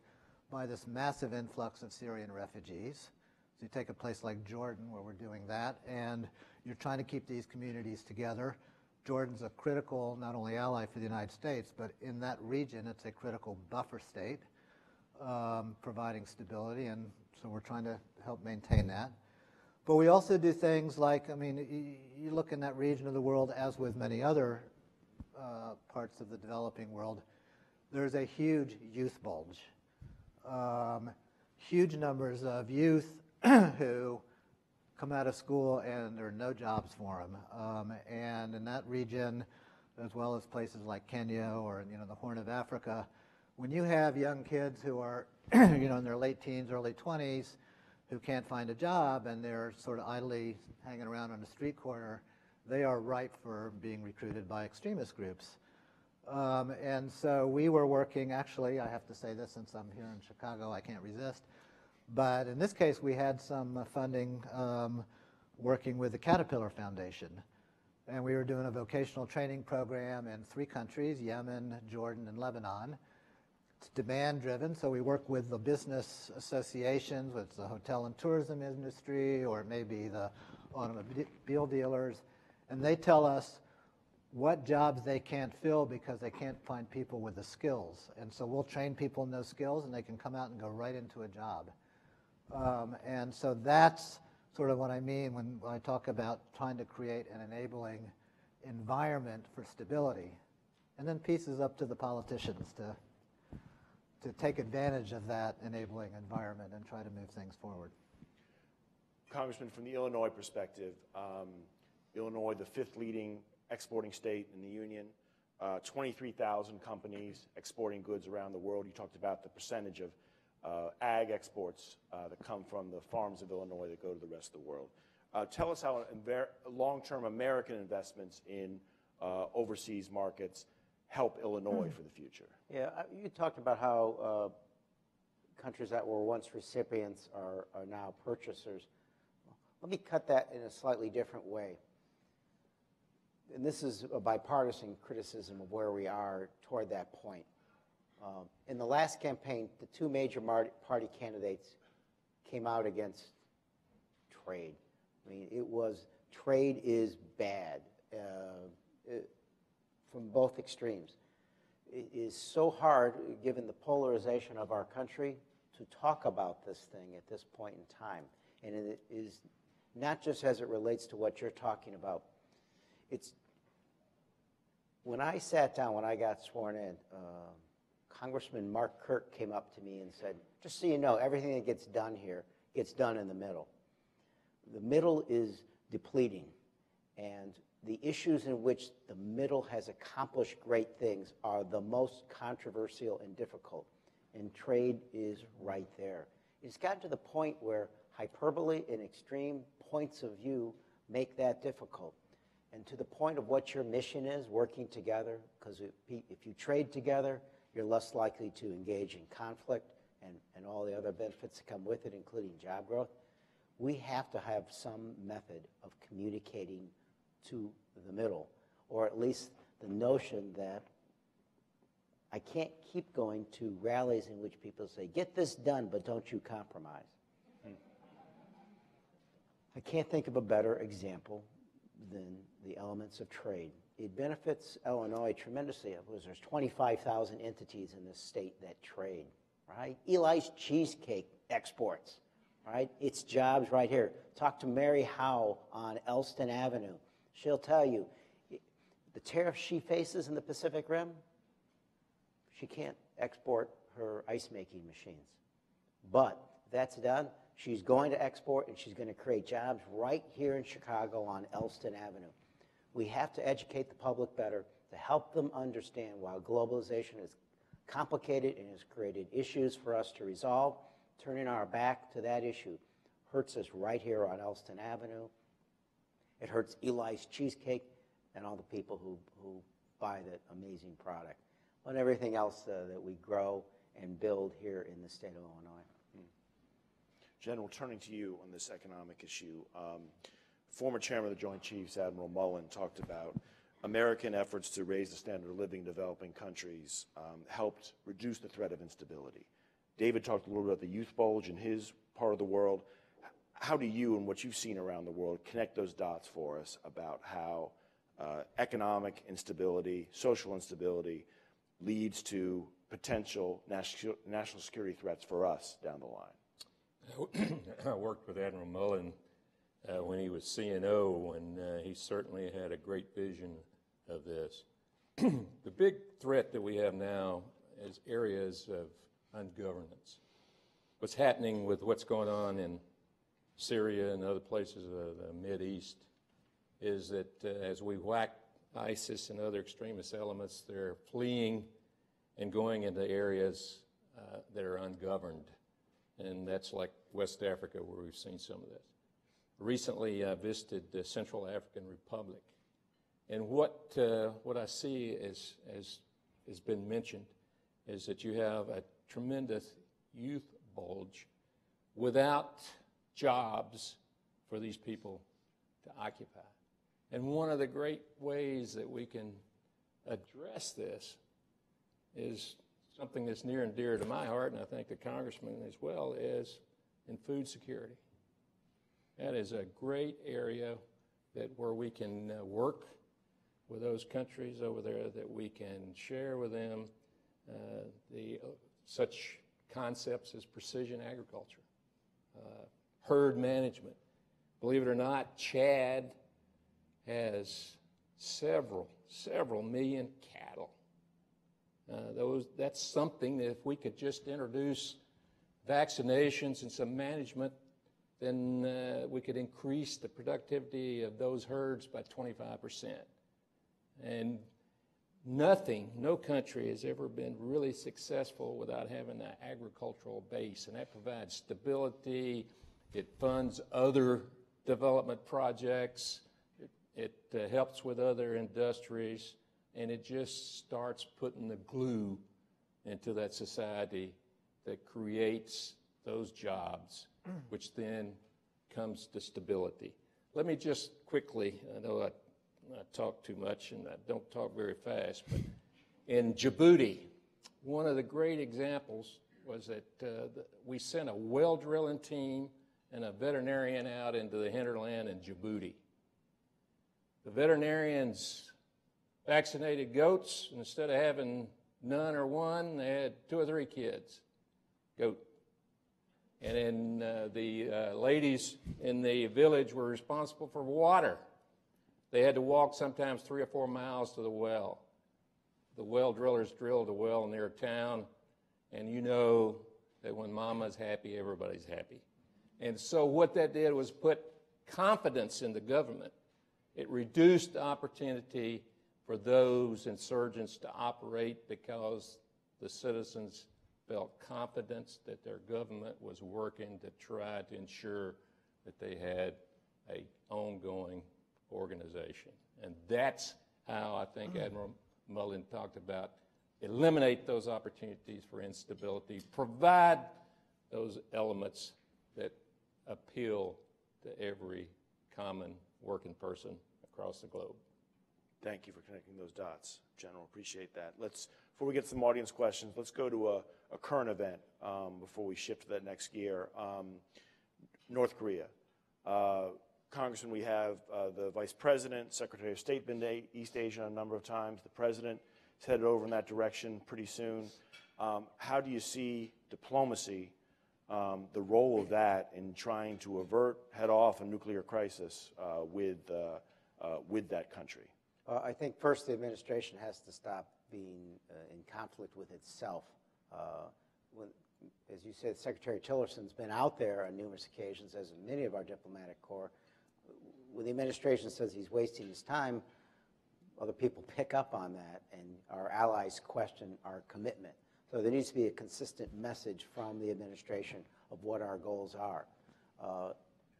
by this massive influx of Syrian refugees. So you take a place like Jordan where we're doing that, and you're trying to keep these communities together. Jordan's a critical, not only ally for the United States, but in that region, it's a critical buffer state, providing stability, and so we're trying to help maintain that. But we also do things like, I mean, you look in that region of the world, as with many other parts of the developing world, there's a huge youth bulge. Huge numbers of youth who come out of school and there are no jobs for them. And in that region, as well as places like Kenya or the Horn of Africa, when you have young kids who are in their late teens, early 20s, who can't find a job and they're sort of idly hanging around on a street corner, they are ripe for being recruited by extremist groups. And so we were working, actually, I have to say this since I'm here in Chicago, I can't resist, but in this case we had some funding working with the Caterpillar Foundation. And we were doing a vocational training program in 3 countries, Yemen, Jordan, and Lebanon. It's demand driven, so we work with the business associations, with the hotel and tourism industry, or maybe the automobile dealers, and they tell us what jobs they can't fill because they can't find people with the skills. And so we'll train people in those skills and they can come out and go right into a job. And so that's sort of what I mean when I talk about trying to create an enabling environment for stability. And then peace is up to the politicians take advantage of that enabling environment and try to move things forward. Congressman, from the Illinois perspective, Illinois, the fifth leading exporting state in the union, 23,000 companies exporting goods around the world. You talked about the percentage of ag exports that come from the farms of Illinois that go to the rest of the world. Tell us how long-term American investments in overseas markets help Illinois for the future. Yeah, you talked about how countries that were once recipients are now purchasers. Let me cut that in a slightly different way. And this is a bipartisan criticism of where we are toward that point. In the last campaign, the two major party candidates came out against trade. I mean, trade is bad from both extremes. It is so hard, given the polarization of our country, to talk about this thing at this point in time. And it is not just as it relates to what you're talking about. When I sat down, when I got sworn in, Congressman Mark Kirk came up to me and said, just so you know, everything that gets done here gets done in the middle. The middle is depleting, and the issues in which the middle has accomplished great things are the most controversial and difficult, and trade is right there. It's gotten to the point where hyperbole and extreme points of view make that difficult. And to the point of what your mission is, working together, because if you trade together, you're less likely to engage in conflict and all the other benefits that come with it, including job growth. We have to have some method of communicating to the middle, or at least the notion that I can't keep going to rallies in which people say, get this done, but don't you compromise. I can't think of a better example than the elements of trade. It benefits Illinois tremendously. There's 25,000 entities in this state that trade, right? Eli's Cheesecake exports, right? It's jobs right here. Talk to Mary Howe on Elston Avenue. She'll tell you, the tariffs she faces in the Pacific Rim, she can't export her ice-making machines. But if that's done, she's going to export, and she's going to create jobs right here in Chicago on Elston Avenue. We have to educate the public better to help them understand why globalization is complicated and has created issues for us to resolve. Turning our back to that issue hurts us right here on Elston Avenue. It hurts Eli's Cheesecake and all the people who buy that amazing product, and everything else that we grow and build here in the state of Illinois. General, turning to you on this economic issue, former chairman of the Joint Chiefs, Admiral Mullen, talked about American efforts to raise the standard of living in developing countries helped reduce the threat of instability. David talked a little bit about the youth bulge in his part of the world. How do you and what you've seen around the world connect those dots for us about how economic instability, social instability leads to potential national security threats for us down the line? I worked with Admiral Mullen when he was CNO, and he certainly had a great vision of this. The big threat that we have now is areas of ungovernance. What's happening with what's going on in Syria and other places of the Mideast is that as we whack ISIS and other extremist elements, they're fleeing and going into areas that are ungoverned. And that's like West Africa, where we've seen some of this. Recently, I visited the Central African Republic. And what I see has been mentioned is that you have a tremendous youth bulge without jobs for these people to occupy. And one of the great ways that we can address this is something that's near and dear to my heart, and I think the congressman as well, is in food security. That is a great area where we can work with those countries over there, that we can share with them such concepts as precision agriculture, herd management. Believe it or not, Chad has several million cattle. That's something that if we could just introduce vaccinations and some management, then we could increase the productivity of those herds by 25%. And no country has ever been really successful without having an agricultural base, and that provides stability. It funds other development projects. It helps with other industries, and it just starts putting the glue into that society that creates those jobs, which then comes to stability. Let me just quickly, I know I talk too much and I don't talk very fast, but in Djibouti, one of the great examples was that we sent a well drilling team and a veterinarian out into the hinterland in Djibouti. The veterinarians vaccinated goats, and instead of having none or one, they had 2 or 3 kids, goat. And then the ladies in the village were responsible for water. They had to walk sometimes 3 or 4 miles to the well. The well drillers drilled a well near town, and you know that when mama's happy, everybody's happy. And so what that did was put confidence in the government. It reduced the opportunity for those insurgents to operate because the citizens felt confidence that their government was working to try to ensure that they had an ongoing organization. And that's how I think Admiral Mullen talked about eliminate those opportunities for instability, provide those elements that appeal to every common working person across the globe. Thank you for connecting those dots, General. Appreciate that. Before we get to some audience questions, let's go to a current event before we shift to that next gear. North Korea. Congressman, we have the Vice President, Secretary of State been to East Asia a number of times. The President is headed over in that direction pretty soon. How do you see diplomacy, the role of that in trying to avert, head off a nuclear crisis with that country? I think first the administration has to stop being in conflict with itself. As you said, Secretary Tillerson's been out there on numerous occasions, as many of our diplomatic corps. When the administration says he's wasting his time, other people pick up on that, and our allies question our commitment. So there needs to be a consistent message from the administration of what our goals are.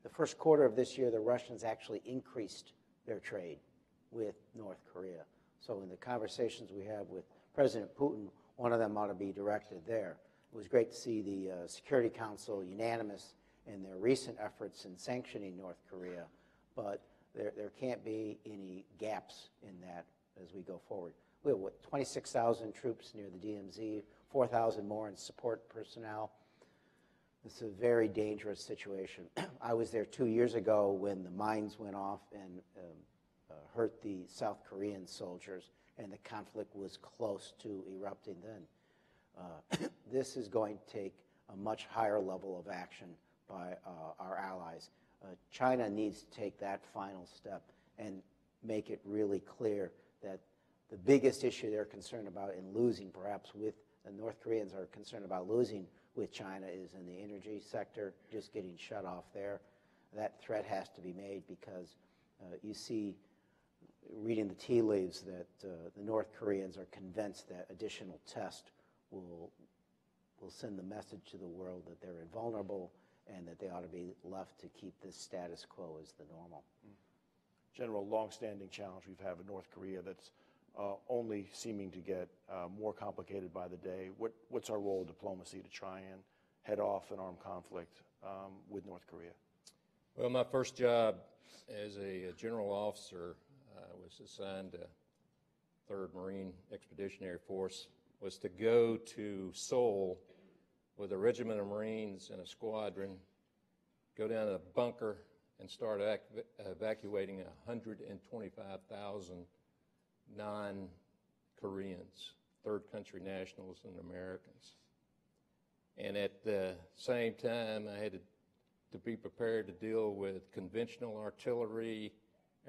The first quarter of this year, the Russians actually increased their trade with North Korea. So in the conversations we have with President Putin, one of them ought to be directed there. It was great to see the Security Council unanimous in their recent efforts in sanctioning North Korea, but there can't be any gaps in that as we go forward. We have, 26,000 troops near the DMZ, 4,000 more in support personnel. It's a very dangerous situation. I was there 2 years ago when the mines went off and hurt the South Korean soldiers, and the conflict was close to erupting then. This is going to take a much higher level of action by our allies. China needs to take that final step and make it really clear that the biggest issue they're concerned about in losing, perhaps with the North Koreans are concerned about losing with China, is in the energy sector, just getting shut off there. That threat has to be made because you see, reading the tea leaves, that the North Koreans are convinced that additional test will send the message to the world that they're invulnerable and that they ought to be left to keep this status quo as the normal. General, long-standing challenge we've had with North Korea that's only seeming to get more complicated by the day. What's our role of diplomacy to try and head off an armed conflict with North Korea? Well, my first job as a general officer was assigned to 3rd Marine Expeditionary Force, was to go to Seoul with a regiment of Marines and a squadron, go down to a bunker and start evacuating 125,000 non-Koreans, third country nationals and Americans. And at the same time, I had to be prepared to deal with conventional artillery,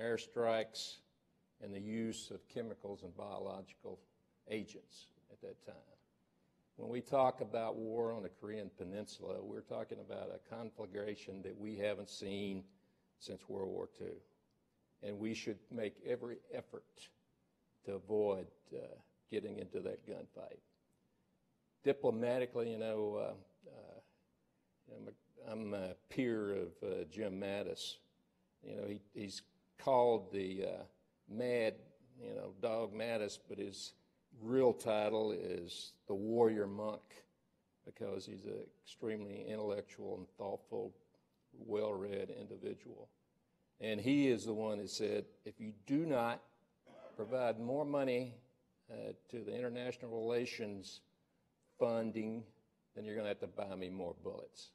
airstrikes, and the use of chemicals and biological agents. at that time. When we talk about war on the Korean Peninsula, we're talking about a conflagration that we haven't seen since World War II. And we should make every effort to avoid getting into that gunfight. Diplomatically, I'm a peer of Jim Mattis. He's called the Mad, Dog Mattis, but his real title is the Warrior Monk, because he's an extremely intellectual and thoughtful, well-read individual. And he is the one that said, if you do not provide more money to the international relations funding, then you're going to have to buy me more bullets.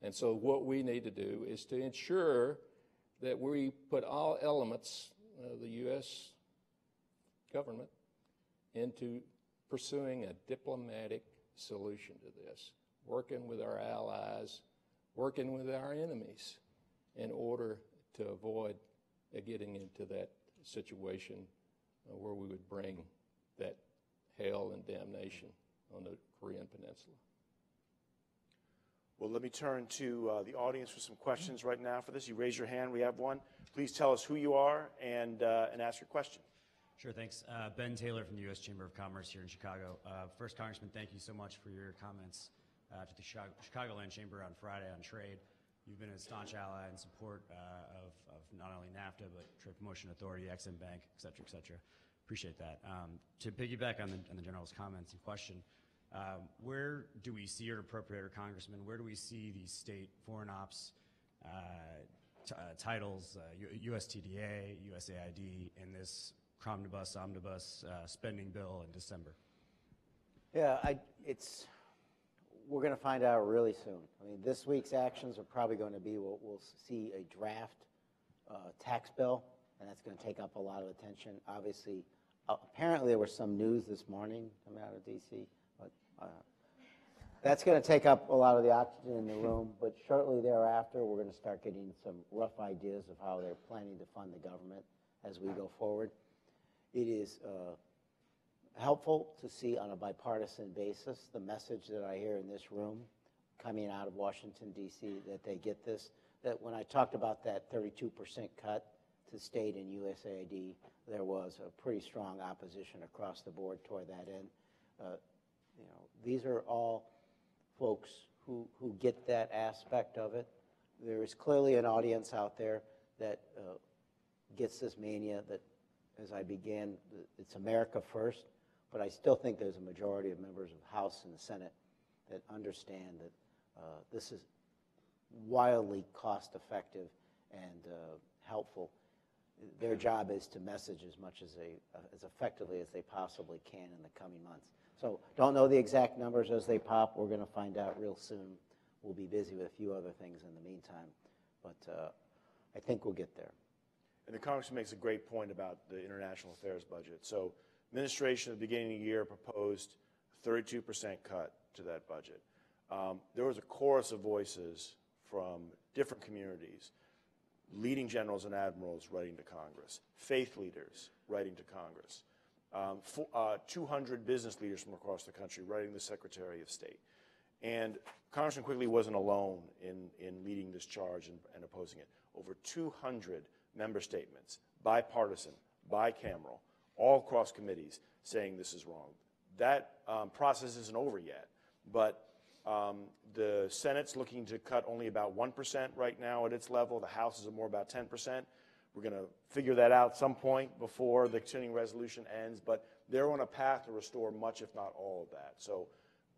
And so what we need to do is to ensure that we put all elements of the U.S. government into pursuing a diplomatic solution to this, working with our allies, working with our enemies in order to avoid getting into that situation where we would bring that hell and damnation on the Korean Peninsula. Well, let me turn to the audience for some questions right now for this. You raise your hand. We have one. Please tell us who you are and ask your question. Sure, thanks. Ben Taylor from the U.S. Chamber of Commerce here in Chicago. First, Congressman, thank you so much for your comments to the Chicagoland Chamber on Friday on trade. You've been a staunch ally and support of not only NAFTA, but Trade Promotion Authority, Exim Bank, et cetera, et cetera. Appreciate that. To piggyback on the General's comments and question, where do we see your appropriator, Congressman, where do we see these state foreign ops titles, USTDA, USAID, in this omnibus spending bill in December? Yeah, we're going to find out really soon. I mean, this week's actions are probably going to be, we'll see a draft tax bill, and that's going to take up a lot of attention. Obviously, apparently there was some news this morning coming out of D.C., but that's going to take up a lot of the oxygen in the room. But shortly thereafter, we're going to start getting some rough ideas of how they're planning to fund the government as we go forward. It is helpful to see on a bipartisan basis the message that I hear in this room coming out of Washington, D.C., that they get this, that when I talked about that 32% cut to state and USAID, there was a pretty strong opposition across the board toward that end. These are all folks who get that aspect of it. There is clearly an audience out there that gets this mania that, as I began, it's America first, but I still think there's a majority of members of the House and the Senate that understand that this is wildly cost-effective and helpful. Their job is to message as much as effectively as they possibly can in the coming months. So don't know the exact numbers as they pop. We're going to find out real soon. We'll be busy with a few other things in the meantime, but I think we'll get there. And the Congressman makes a great point about the international affairs budget. So administration at the beginning of the year proposed a 32% cut to that budget. There was a chorus of voices from different communities, leading generals and admirals writing to Congress, faith leaders writing to Congress, 200 business leaders from across the country writing the Secretary of State. And Congressman Quigley wasn't alone in leading this charge and opposing it. Over 200 member statements, bipartisan, bicameral, all across committees saying this is wrong. That process isn't over yet, but the Senate's looking to cut only about 1% right now at its level. The House is more about 10%. We're going to figure that out some point before the continuing resolution ends, but they're on a path to restore much, if not all of that. So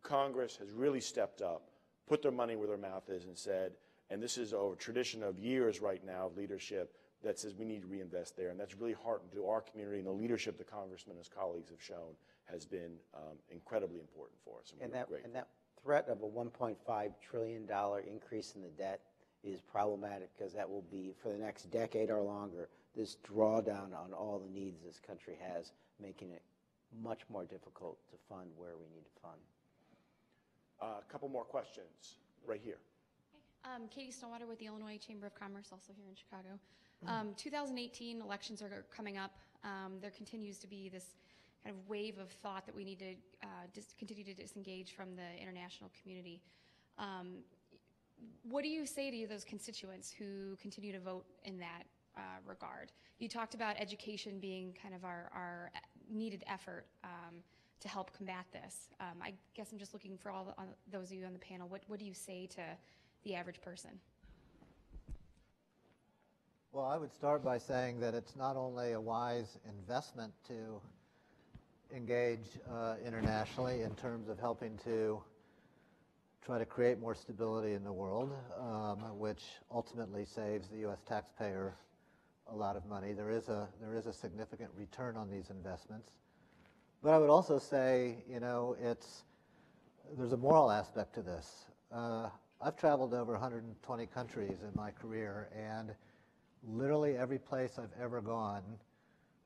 Congress has really stepped up, put their money where their mouth is, and said, and this is a tradition of years right now of leadership that says we need to reinvest there, and that's really heartened to our community, and the leadership the Congressman and his colleagues have shown has been incredibly important for us. And that threat of a $1.5 trillion increase in the debt is problematic, because that will be, for the next decade or longer, this drawdown on all the needs this country has, making it much more difficult to fund where we need to fund. A couple more questions right here. Katie Stillwater with the Illinois Chamber of Commerce, also here in Chicago. 2018 elections are coming up. There continues to be this kind of wave of thought that we need to continue to disengage from the international community. What do you say to those constituents who continue to vote in that regard? You talked about education being kind of our needed effort to help combat this. I guess I'm just looking for all those of you on the panel. What do you say to the average person? Well, I would start by saying that it's not only a wise investment to engage internationally in terms of helping to try to create more stability in the world, which ultimately saves the U.S. taxpayer a lot of money. There is a significant return on these investments. But I would also say, there's a moral aspect to this. I've traveled over 120 countries in my career, and literally every place I've ever gone,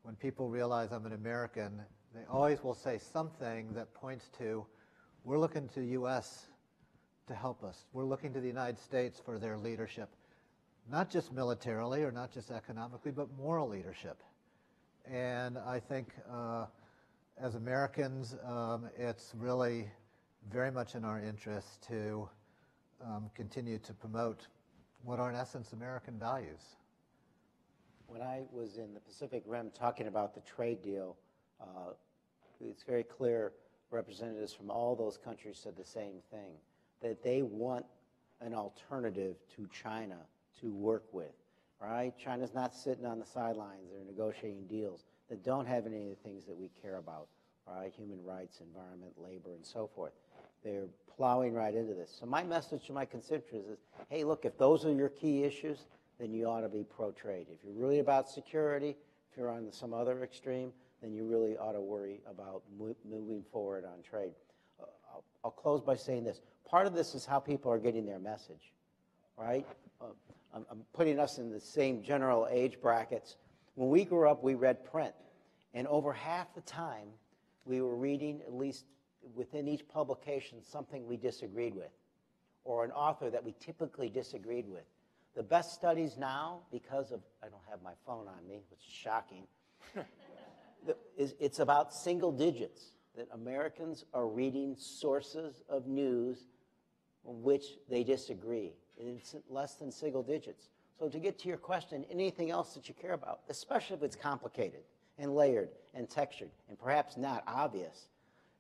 when people realize I'm an American, they always will say something that points to, we're looking to the U.S. to help us. We're looking to the United States for their leadership, not just militarily or not just economically, but moral leadership. And I think as Americans, it's really very much in our interest to continue to promote what are in essence American values. When I was in the Pacific Rim talking about the trade deal, it's very clear representatives from all those countries said the same thing, that they want an alternative to China to work with, right? China's not sitting on the sidelines. They're negotiating deals that don't have any of the things that we care about, right? Human rights, environment, labor, and so forth. They're plowing right into this. So my message to my constituents is, hey, look, if those are your key issues, then you ought to be pro-trade. If you're really about security, if you're on some other extreme, then you really ought to worry about moving forward on trade. I'll close by saying this. Part of this is how people are getting their message, right? I'm putting us in the same general age brackets. When we grew up, we read print. And over half the time, we were reading, at least within each publication, something we disagreed with, or an author that we typically disagreed with. The best studies now, because of, I don't have my phone on me, which is shocking, it's about single digits, that Americans are reading sources of news on which they disagree. And it's less than single digits. So to get to your question, anything else that you care about, especially if it's complicated and layered and textured and perhaps not obvious,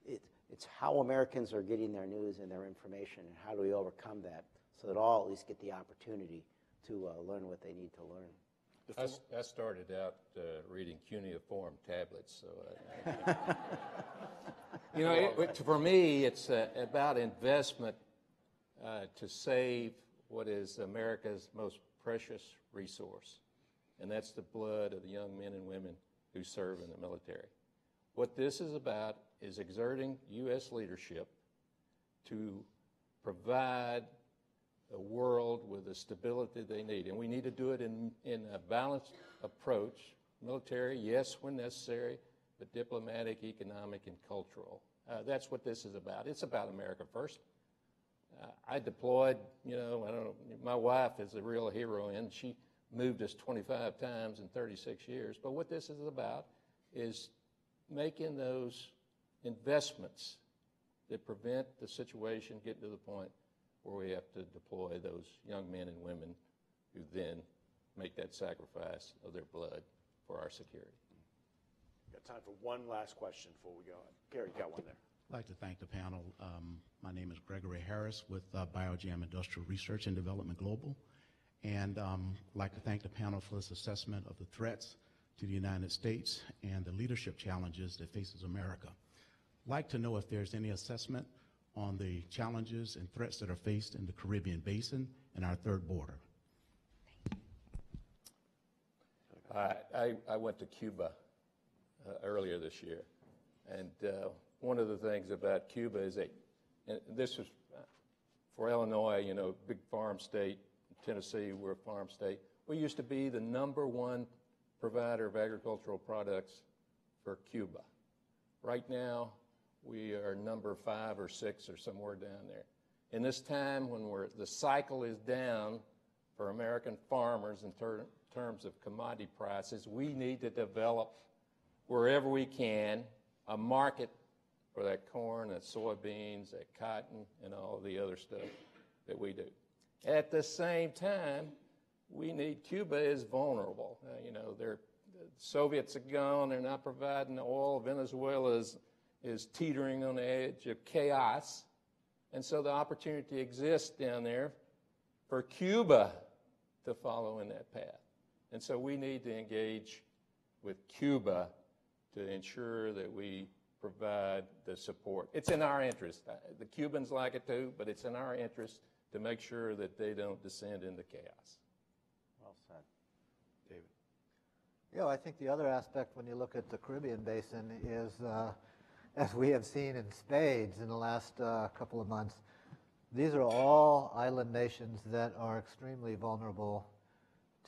it's how Americans are getting their news and their information, and how do we overcome that so that all at least get the opportunity to learn what they need to learn. I started out reading cuneiform tablets, so for me, it's about investment to save what is America's most precious resource, and that's the blood of the young men and women who serve in the military. What this is about is exerting U.S. leadership to provide a world with the stability they need. And we need to do it in a balanced approach. Military, yes, when necessary, but diplomatic, economic, and cultural. That's what this is about. It's about America first. I deployed, my wife is a real hero, and she moved us 25 times in 36 years. But what this is about is making those investments that prevent the situation getting to the point where we have to deploy those young men and women who then make that sacrifice of their blood for our security. Got time for one last question before we go. Gary, got one there. I'd like to thank the panel. My name is Gregory Harris with BioGem Industrial Research and Development Global. And I'd like to thank the panel for this assessment of the threats to the United States and the leadership challenges that faces America. I'd like to know if there's any assessment on the challenges and threats that are faced in the Caribbean Basin and our third border. I went to Cuba earlier this year, and one of the things about Cuba is and this was for Illinois, big farm state, Tennessee, we're a farm state. We used to be the #1 provider of agricultural products for Cuba. Right now, we are number 5 or 6 or somewhere down there. In this time when the cycle is down for American farmers in terms of commodity prices, we need to develop wherever we can a market for that corn, that soybeans, that cotton, and all the other stuff that we do. At the same time, we need, Cuba is vulnerable. The Soviets are gone, they're not providing oil. Venezuela is teetering on the edge of chaos. And so the opportunity exists down there for Cuba to follow in that path. And so we need to engage with Cuba to ensure that we provide the support. It's in our interest. The Cubans like it too, but it's in our interest to make sure that they don't descend into chaos. Well said. David. Yeah, I think the other aspect when you look at the Caribbean basin is, as we have seen in spades in the last couple of months, these are all island nations that are extremely vulnerable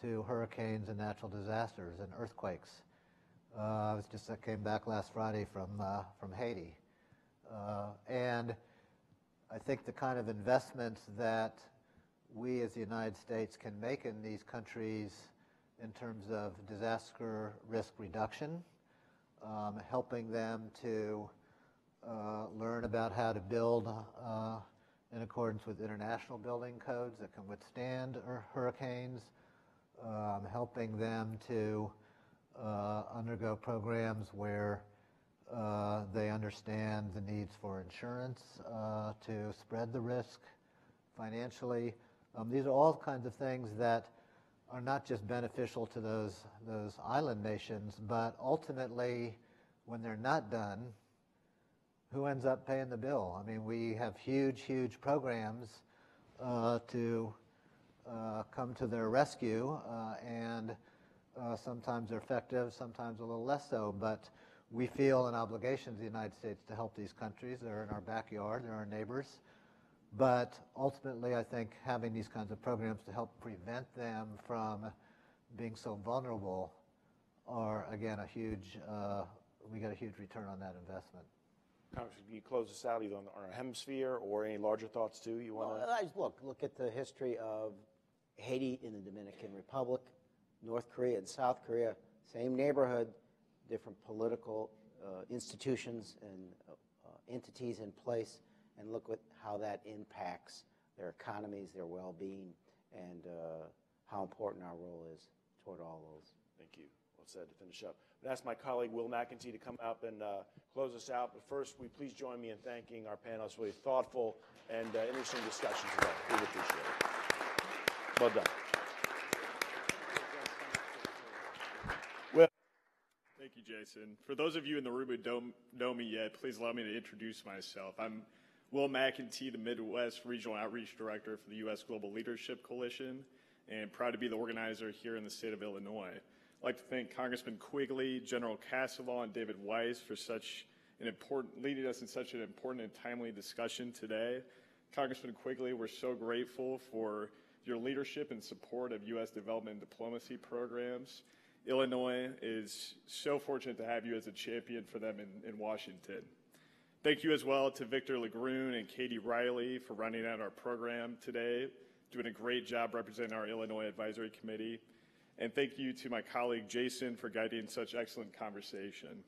to hurricanes and natural disasters and earthquakes. I came back last Friday from Haiti. And I think the kind of investments that we as the United States can make in these countries in terms of disaster risk reduction, helping them to learn about how to build in accordance with international building codes that can withstand hurricanes, helping them to undergo programs where they understand the needs for insurance to spread the risk financially. These are all kinds of things that are not just beneficial to those island nations, but ultimately, when they're not done, who ends up paying the bill? I mean, we have huge, huge programs to come to their rescue, and sometimes they're effective, sometimes a little less so, but we feel an obligation to the United States to help these countries. They're in our backyard, they're our neighbors. But ultimately, I think having these kinds of programs to help prevent them from being so vulnerable are, again, we get a huge return on that investment. Congressman, can you close us out either on our hemisphere or any larger thoughts too you want to? Look at the history of Haiti and the Dominican Republic, North Korea and South Korea, same neighborhood, different political institutions and entities in place, and look at how that impacts their economies, their well-being, and how important our role is toward all those. Thank you. Well said. To finish up, I'm going to ask my colleague Will McEntee to come up and close us out. But first, will you please join me in thanking our panelists for really thoughtful and interesting discussion today. Really appreciate it. Well done. Will. Thank you, Jason. For those of you in the room who don't know me yet, please allow me to introduce myself. I'm Will McEntee, the Midwest Regional Outreach Director for the U.S. Global Leadership Coalition, and proud to be the organizer here in the state of Illinois. I'd like to thank Congressman Quigley, General Cassavaugh, and David Weiss for leading us in such an important and timely discussion today. Congressman Quigley, we're so grateful for your leadership and support of U.S. development and diplomacy programs. Illinois is so fortunate to have you as a champion for them in Washington. Thank you as well to Victor Legrune and Katie Riley for running out our program today, doing a great job representing our Illinois Advisory Committee. And thank you to my colleague Jason for guiding such excellent conversation.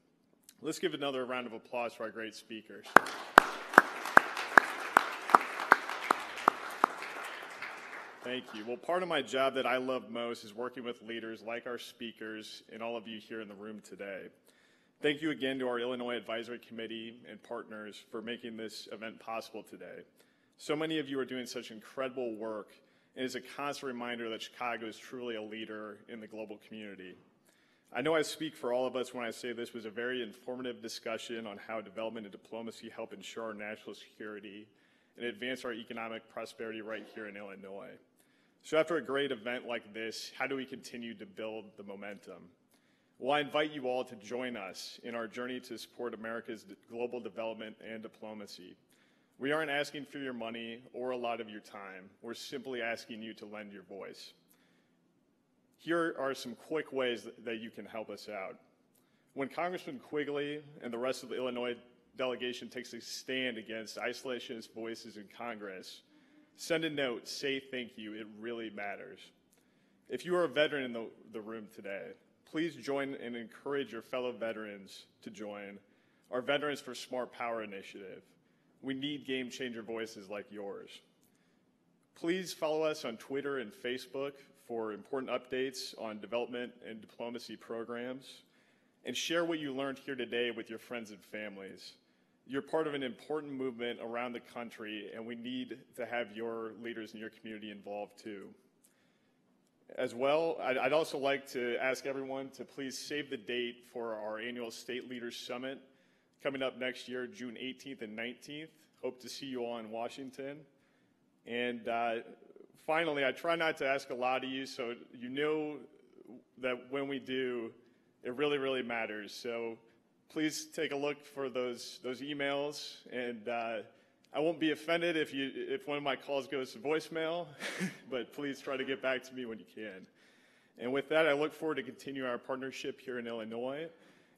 Let's give another round of applause for our great speakers. Thank you. Well, part of my job that I love most is working with leaders like our speakers and all of you here in the room today. Thank you again to our Illinois Advisory Committee and partners for making this event possible today. So many of you are doing such incredible work, and it's a constant reminder that Chicago is truly a leader in the global community. I know I speak for all of us when I say this was a very informative discussion on how development and diplomacy help ensure our national security and advance our economic prosperity right here in Illinois. So after a great event like this, how do we continue to build the momentum? Well, I invite you all to join us in our journey to support America's global development and diplomacy. We aren't asking for your money or a lot of your time. We're simply asking you to lend your voice. Here are some quick ways that you can help us out. When Congressman Quigley and the rest of the Illinois delegation takes a stand against isolationist voices in Congress, send a note, say thank you, it really matters. If you are a veteran in the room today, please join and encourage your fellow veterans to join. our Veterans for Smart Power initiative. We need game-changer voices like yours. Please follow us on Twitter and Facebook for important updates on development and diplomacy programs, and share what you learned here today with your friends and families. You're part of an important movement around the country, and we need to have your leaders in your community involved too. As well, I'd also like to ask everyone to please save the date for our annual State Leaders Summit coming up next year, June 18th and 19th. Hope to see you all in Washington. And finally, I try not to ask a lot of you, so you know that when we do, it really, really matters. So please take a look for those emails, and I won't be offended if one of my calls goes to voicemail, but please try to get back to me when you can. And with that, I look forward to continuing our partnership here in Illinois.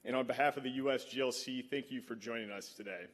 And on behalf of the USGLC, thank you for joining us today.